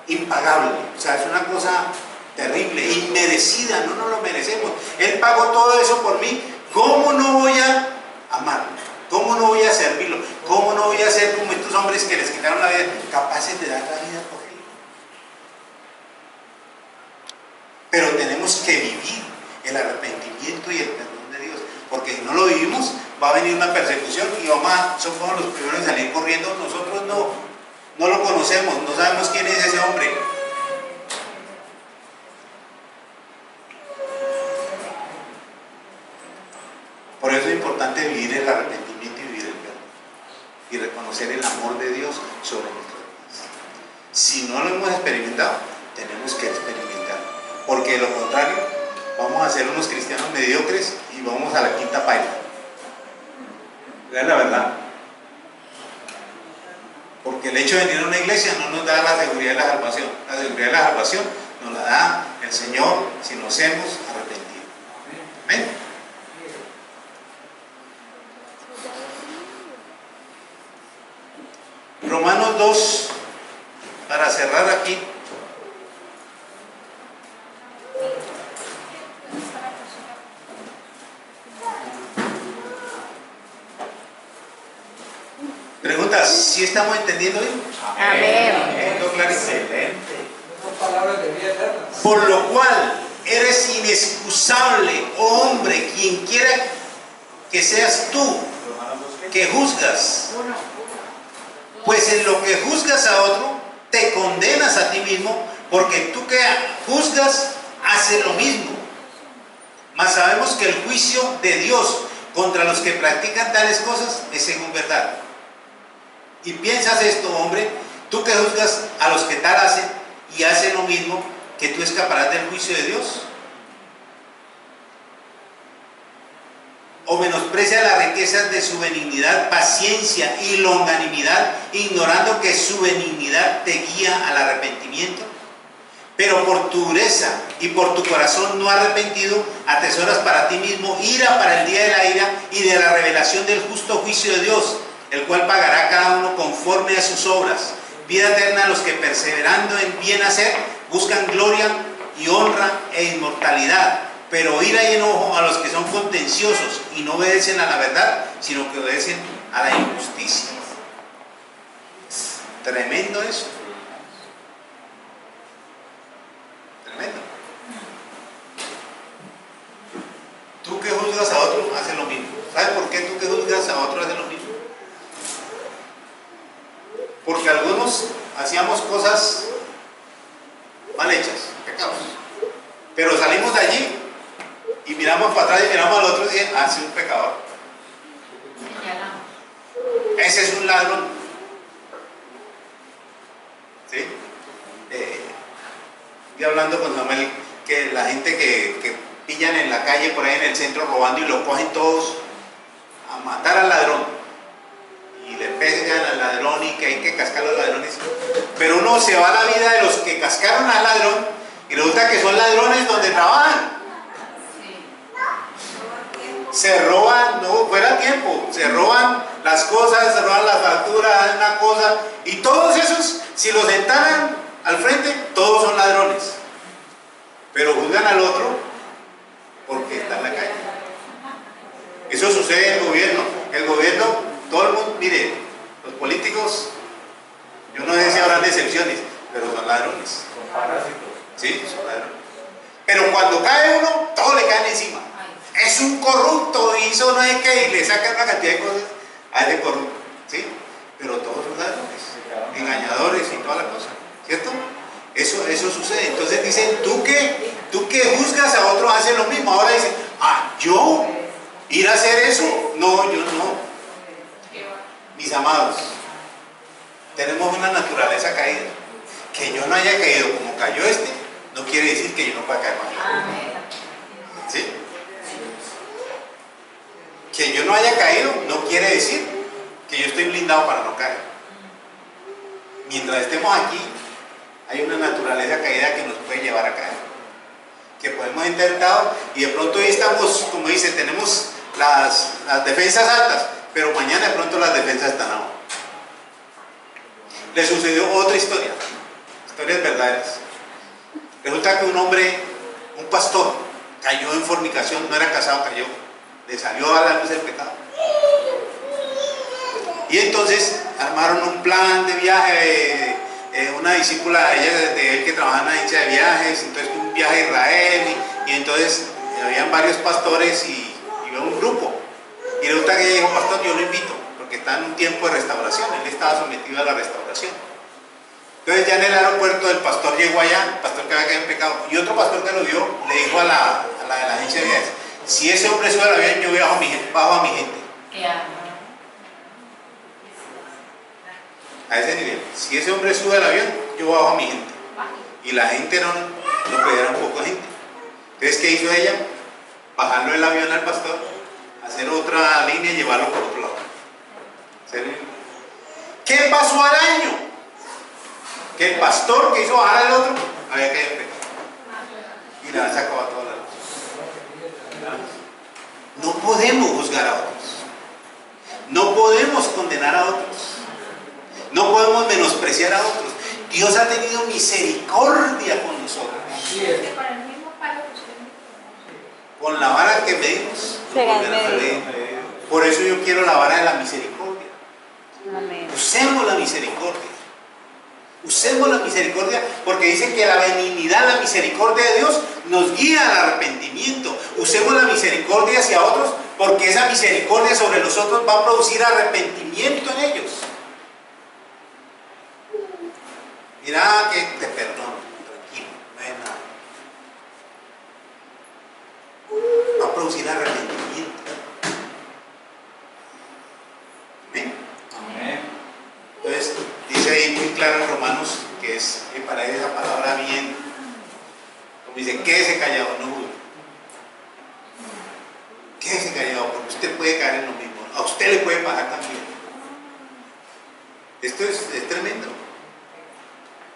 impagable, o sea, es una cosa terrible, inmerecida, no nos lo merecemos. Él pagó todo eso por mí. ¿Cómo no voy a amarlo? ¿Cómo no voy a servirlo? ¿Cómo no voy a ser como estos hombres que les quitaron la vida, capaces de dar la vida por él? Pero va a venir una persecución y somos los primeros en salir corriendo. Nosotros no lo conocemos, no sabemos quién es ese hombre. Por eso es importante vivir el arrepentimiento y vivir el perdón y reconocer el amor de Dios sobre nuestras vidas. Si no lo hemos experimentado, tenemos que experimentarlo, porque de lo contrario vamos a ser unos cristianos mediocres y vamos a la quinta paila. Es la verdad. Porque el hecho de venir a una iglesia no nos da la seguridad de la salvación. La seguridad de la salvación nos la da el Señor si nos hemos arrepentido. Amén. Romanos 2, para cerrar aquí. Pregunta, ¿sí estamos entendiendo bien? Amén. ¿Todo clarísimo? Excelente. Son palabras de vida eterna. Por lo cual eres inexcusable, oh hombre, quien quiera que seas tú, Romanos 2, ¿qué? que juzgas. Pues en lo que juzgas a otro, te condenas a ti mismo, porque tú que juzgas, haces lo mismo. Mas sabemos que el juicio de Dios contra los que practican tales cosas es según verdad. Y piensas esto, hombre, tú que juzgas a los que tal hacen y hacen lo mismo, que tú escaparás del juicio de Dios. O menosprecia las riquezas de su benignidad, paciencia y longanimidad, ignorando que su benignidad te guía al arrepentimiento. Pero por tu dureza y por tu corazón no arrepentido, atesoras para ti mismo ira para el día de la ira y de la revelación del justo juicio de Dios, el cual pagará a cada uno conforme a sus obras. Vida eterna a los que perseverando en bien hacer buscan gloria y honra e inmortalidad, pero ira y enojo a los que son contenciosos y no obedecen a la verdad, sino que obedecen a la injusticia. Tremendo eso. Tremendo. Tú que juzgas a otro, haces lo mismo. ¿Sabes por qué tú que juzgas a otro, haces lo mismo? Porque algunos hacíamos cosas mal hechas, pecados. Pero salimos de allí y miramos para atrás y miramos al otro y decimos, ah, sí, un pecador. Señalamos. Ese es un ladrón. ¿Sí? Y hablando con Samuel, que la gente que pillan en la calle, por ahí en el centro, robando y lo cogen todos a matar al ladrón. Y le pegan al ladrón y que hay que cascar a los ladrones. Pero uno se va a la vida de los que cascaron al ladrón y resulta que son ladrones donde trabajan. Se roban, no, fuera tiempo, se roban las cosas, se roban las facturas, una cosa, y todos esos, si los sentaran al frente, todos son ladrones. Pero juzgan al otro porque está en la calle. Eso sucede en el gobierno. El gobierno, todo el mundo, mire, los políticos, yo no sé si habrán excepciones, pero son ladrones. Son parásitos. Sí, son ladrones. Pero cuando cae uno, todos le caen encima. Es un corrupto, hizo no sé qué, y le sacan una cantidad de cosas a ese corrupto, ¿sí? Pero todos son ladrones, engañadores y toda la cosa, ¿cierto? Eso sucede. Entonces dicen, tú que juzgas a otros, haces lo mismo. Ahora dicen, ah, yo ir a hacer eso, no, yo no. Mis amados, tenemos una naturaleza caída. Que yo no haya caído como cayó este, no quiere decir que yo no pueda caer mal. ¿Sí? Que yo no haya caído no quiere decir que yo estoy blindado para no caer. Mientras estemos aquí, hay una naturaleza caída que nos puede llevar a caer. Que podemos intentar y de pronto hoy estamos, como dice, tenemos las defensas altas, pero mañana de pronto las defensas están abajo. Le sucedió otra historia, historias verdaderas. Resulta que un hombre, un pastor, cayó en fornicación, no era casado, cayó. Le salió a la luz el pecado. Y entonces armaron un plan de viaje, una discípula de ella, de él que trabaja en una agencia de viajes, entonces un viaje a Israel, y entonces habían varios pastores y iba un grupo. Y resulta que ella dijo, pastor, yo lo invito, porque está en un tiempo de restauración, él estaba sometido a la restauración. Entonces ya en el aeropuerto el pastor llegó allá, el pastor que había caído en pecado, y otro pastor que lo vio le dijo a la de la agencia de viajes, si ese hombre sube al avión, yo bajo a mi gente. A ese nivel, si ese hombre sube al avión, yo bajo a mi gente. Y la gente no podía, era un poco de gente. Entonces, ¿qué hizo ella? Bajarlo del avión al pastor, hacer otra línea y llevarlo por otro lado. ¿Qué pasó al año? Que el pastor que hizo bajar al otro había caído en pecado. Y le han sacado a toda la luz. No podemos juzgar a otros. No podemos condenar a otros. No podemos menospreciar a otros. Dios ha tenido misericordia con nosotros. Con la vara que medimos, por eso yo quiero la vara de la misericordia. Amén. Usemos la misericordia. Usemos la misericordia, porque dice que la benignidad, la misericordia de Dios nos guía al arrepentimiento. Usemos la misericordia hacia otros, porque esa misericordia sobre nosotros va a producir arrepentimiento en ellos. Mira que te perdono, tranquilo, no hay nada. Va a producir arrepentimiento. ¿Amén? Amén. Entonces, dice ahí muy claro en Romanos, que es que para él esa palabra bien, como dice, quédese callado, no juzgue. Quédese callado, porque usted puede caer en lo mismo. A usted le puede pasar también. Esto es tremendo.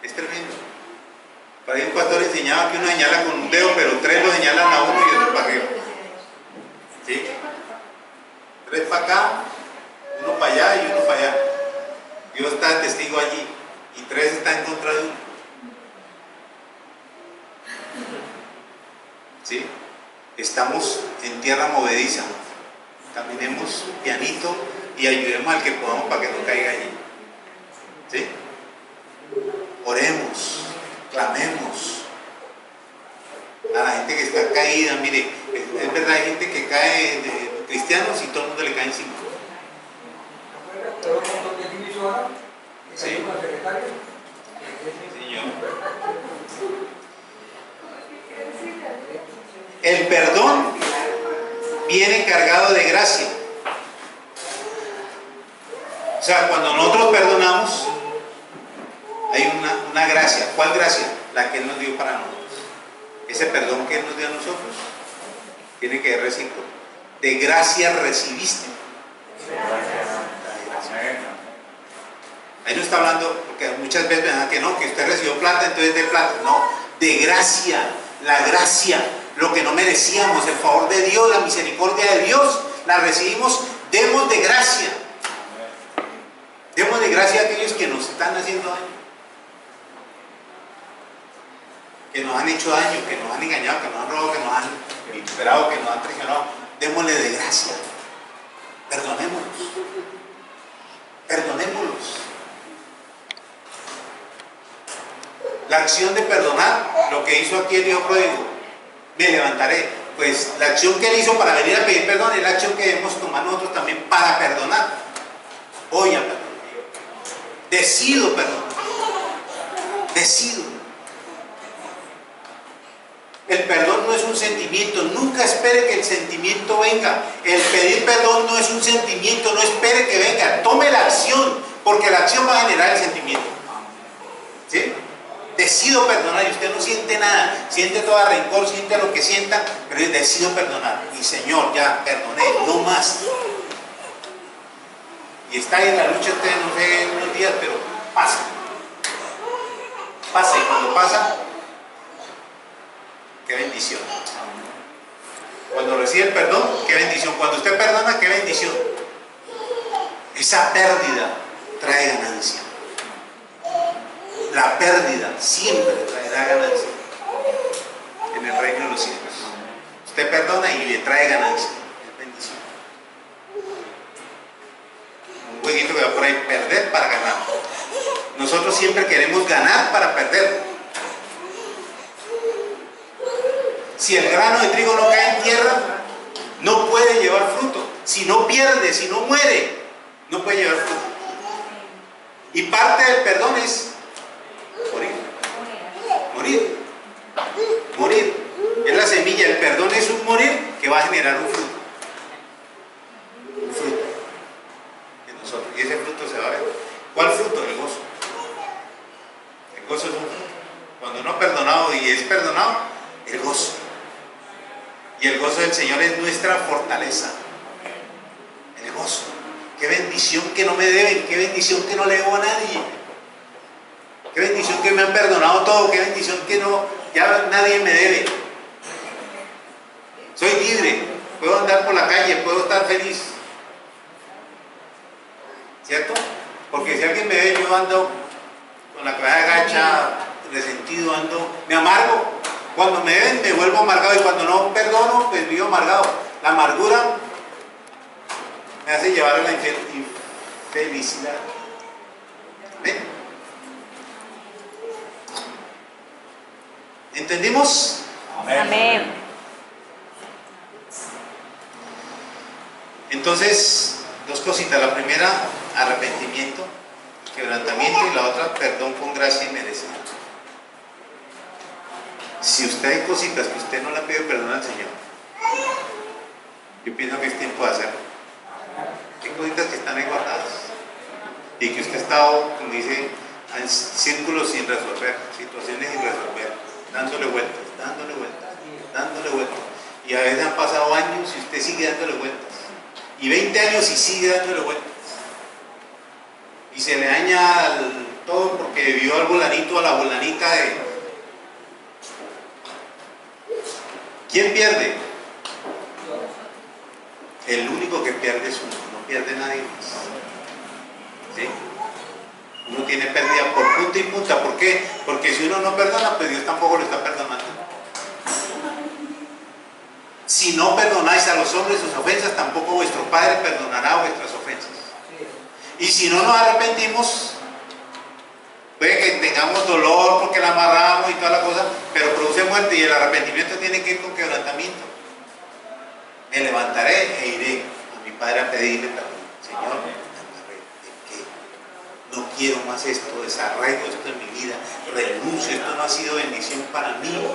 Es tremendo. Para ahí un pastor enseñaba que uno señala con un dedo, pero tres lo señalan a uno y otro para arriba. ¿Sí? Tres para acá, uno para allá y uno para allá. Dios está de testigo allí y tres están en contra de uno. ¿Sí? Estamos en tierra movediza. Caminemos pianito y ayudemos al que podamos para que no caiga allí. ¿Sí? Oremos, clamemos a la gente que está caída. Mire, es verdad, hay gente que cae de cristianos y todo el mundo le cae encima. Sí. Señor. El perdón viene cargado de gracia. O sea, cuando nosotros perdonamos, hay una gracia. ¿Cuál gracia? La que Él nos dio para nosotros. Ese perdón que Él nos dio a nosotros tiene que ser recíproco. De gracia recibiste. Ahí no está hablando, porque muchas veces me dan que no, que usted recibió plata, entonces de plata. No, de gracia, la gracia, lo que no merecíamos, el favor de Dios, la misericordia de Dios, la recibimos. Demos de gracia. Demos de gracia a aquellos que nos están haciendo daño, que nos han hecho daño, que nos han engañado, que nos han robado, que nos han vituperado, que nos han traicionado. Démosle de gracia. Perdonémoslos. Perdonémoslos. La acción de perdonar, lo que hizo aquí el hijo pródigo, me levantaré. Pues la acción que él hizo para venir a pedir perdón es la acción que debemos tomar nosotros también para perdonar. Voy a perdonar. Decido perdonar. Decido. El perdón no es un sentimiento. Nunca espere que el sentimiento venga. El pedir perdón no es un sentimiento. No espere que venga. Tome la acción, porque la acción va a generar el sentimiento. ¿Sí? Decido perdonar y usted no siente nada, siente todo rencor, siente lo que sienta, pero decido perdonar. Y Señor, ya perdoné, no más. Y está ahí en la lucha, usted no sé, unos días, pero pasa. Pasa, y cuando pasa, qué bendición. Cuando recibe el perdón, qué bendición. Cuando usted perdona, qué bendición. Esa pérdida trae ganancia. La pérdida siempre traerá ganancia en el reino de los cielos. Usted perdona y le trae ganancia. Es bendición. Un jueguito que va por ahí, perder para ganar. Nosotros siempre queremos ganar para perder. Si el grano de trigo no cae en tierra, no puede llevar fruto. si no pierde, si no muere, no puede llevar fruto. Y parte del perdón es morir. Morir. Morir. Es la semilla. El perdón es un morir que va a generar un fruto. Un fruto en nosotros. Y ese fruto se va a ver. ¿Cuál fruto? El gozo. El gozo es un fruto. Cuando uno ha perdonado y es perdonado, el gozo. Y el gozo del Señor es nuestra fortaleza. El gozo. Qué bendición que no me deben, qué bendición que no le debo a nadie. Qué bendición que me han perdonado todo, qué bendición que no, ya nadie me debe. Soy libre, puedo andar por la calle, puedo estar feliz. ¿Cierto? Porque si alguien me ve, yo ando con la cabeza agacha, resentido, me amargo. Cuando me ven, me vuelvo amargado, y cuando no perdono, pues vivo amargado. La amargura me hace llevar a la infelicidad. ¿Ven? ¿Entendimos? Amén. Entonces, dos cositas. La primera, arrepentimiento, quebrantamiento, y la otra, perdón con gracia y merecimiento. Si usted hay cositas que usted no le ha pedido perdón al Señor, yo pienso que es tiempo de hacerlo. Hay cositas que están ahí guardadas y que usted ha estado, como dice, en círculos sin resolver, situaciones sin resolver, dándole vueltas, dándole vueltas, dándole vueltas. Y a veces han pasado años y usted sigue dándole vueltas. Y 20 años y sigue dándole vueltas. Y se le daña todo porque vio al volanito, a la volanita de... ¿Quién pierde? El único que pierde es uno, no pierde nadie más. ¿Sí? Uno tiene pérdida por punta y punta. ¿Por qué? Porque si uno no perdona, pues Dios tampoco lo está perdonando. Si no perdonáis a los hombres sus ofensas, tampoco vuestro Padre perdonará vuestras ofensas. Y si no nos arrepentimos, puede que tengamos dolor porque la amarramos y toda la cosa, pero produce muerte, y el arrepentimiento tiene que ir con quebrantamiento. Me levantaré e iré a mi Padre a pedirle perdón. Señor, no quiero más esto, desarraigo esto en mi vida, renuncio, esto no ha sido bendición para mí.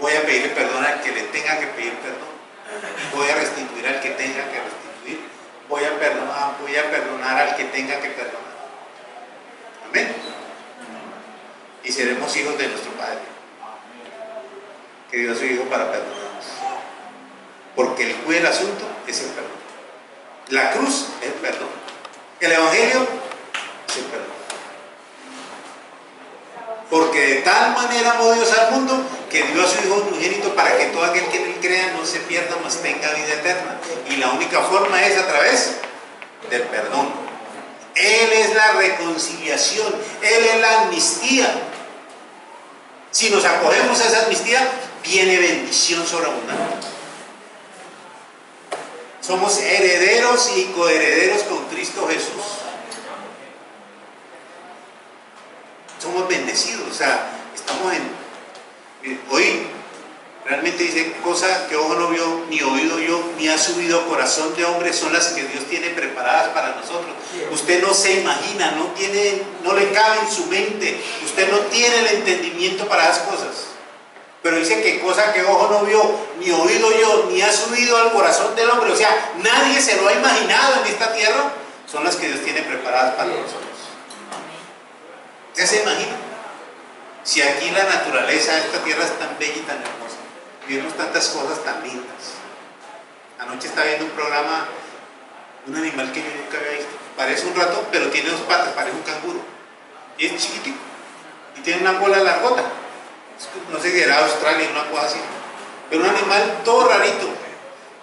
Voy a pedirle perdón al que le tenga que pedir perdón. Voy a restituir al que tenga que restituir. Voy a perdonar al que tenga que perdonar. Amén. Y seremos hijos de nuestro Padre, que dio a su Hijo para perdonarnos. Porque el cuid del asunto es el perdón. La cruz es el perdón. El Evangelio es el perdón. Porque de tal manera amó Dios al mundo que dio a su Hijo unigénito para que todo aquel que en él crea no se pierda, mas tenga vida eterna. Y la única forma es a través del perdón. Él es la reconciliación, Él es la amnistía. Si nos acogemos a esa amnistía, viene bendición sobreabundante. Somos herederos y coherederos con Cristo Jesús. Somos bendecidos, o sea, estamos hoy realmente dice, cosa que ojo no vio, ni oído yo, ni ha subido corazón de hombre, son las que Dios tiene preparadas para nosotros. Usted no se imagina, no le cabe en su mente, usted no tiene el entendimiento para las cosas. Pero dice que cosa que ojo no vio, ni oído yo, ni ha subido al corazón del hombre, o sea, nadie se lo ha imaginado en esta tierra, son las que Dios tiene preparadas para nosotros. ¿Usted se imagina? Si aquí la naturaleza de esta tierra es tan bella y tan hermosa, vivimos tantas cosas tan lindas. Anoche estaba viendo un programa, un animal que yo nunca había visto. Parece un ratón, pero tiene dos patas, parece un canguro. Y es chiquitico. Y tiene una cola largota. No sé si era Australia, una cosa así. Pero un animal todo rarito.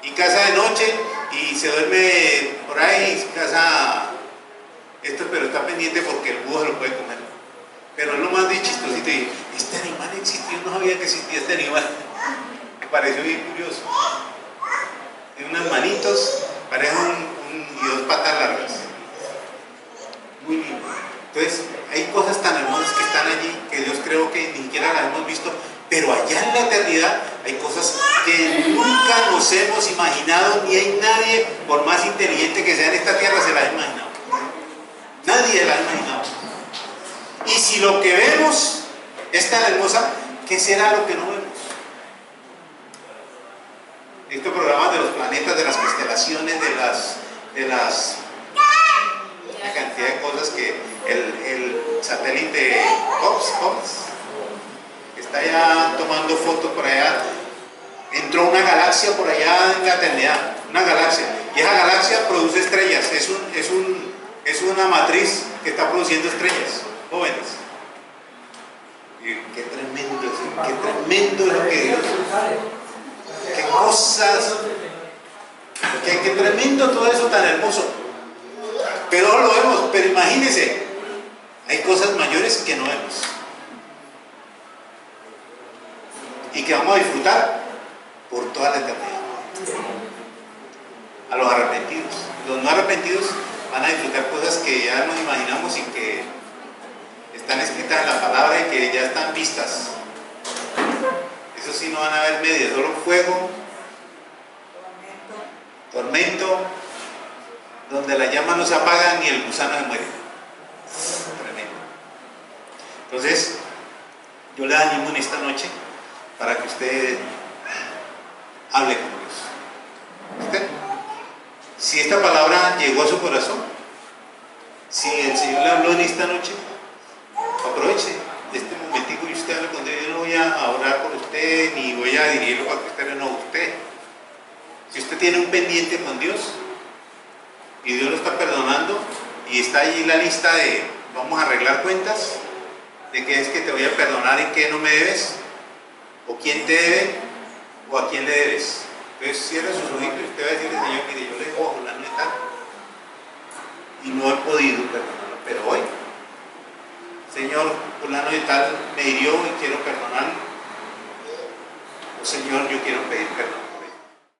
Y caza de noche y se duerme por ahí, caza esto, pero está pendiente porque el búho se lo puede comer. Pero es lo más de chistosito. Y este animal existió, yo no sabía que existía este animal. Me pareció bien curioso. Tiene unas manitos, parece y dos patas largas. Muy lindo. Entonces, hay cosas tan hermosas que están allí que Dios creo que ni siquiera las hemos visto, Pero allá en la eternidad hay cosas que nunca nos hemos imaginado, ni hay nadie, por más inteligente que sea en esta tierra, se las ha imaginado. Nadie las ha imaginado. Y si lo que vemos es tan hermosa, ¿qué será lo que no vemos? Estos programas de los planetas, de las constelaciones, de las una cantidad de cosas que el satélite Ops, que está ya tomando fotos por allá, entró una galaxia por allá en la eternidad, una galaxia, y esa galaxia produce estrellas, es una matriz que está produciendo estrellas jóvenes. Y qué tremendo es lo que Dios, qué cosas, qué tremendo todo eso tan hermoso. Pero lo vemos, pero imagínense, hay cosas mayores que no vemos y que vamos a disfrutar por toda la eternidad. A los arrepentidos, los no arrepentidos van a disfrutar cosas que ya nos imaginamos y que están escritas en la palabra y que ya están vistas. Eso sí, no van a haber medias, solo fuego, tormento, donde la llama no se apaga ni el gusano se muere. Tremendo. Entonces, yo le animo en esta noche para que usted hable con Dios. ¿Usted? Si esta palabra llegó a su corazón, si el Señor le habló en esta noche, aproveche este momentico y usted hable con Dios. Yo no voy a orar por usted ni voy a dirigirlo para que usted no, usted. Si usted tiene un pendiente con Dios y Dios lo está perdonando y está allí la lista de vamos a arreglar cuentas, de qué es que te voy a perdonar y qué no me debes, o quién te debe o a quién le debes. Entonces cierra sus ojitos y usted va a decirle: Señor, mire, yo le debo a fulano y tal y no he podido perdonarlo, pero hoy, Señor, fulano y tal me hirió y quiero perdonarlo, o Señor, yo quiero pedir perdón.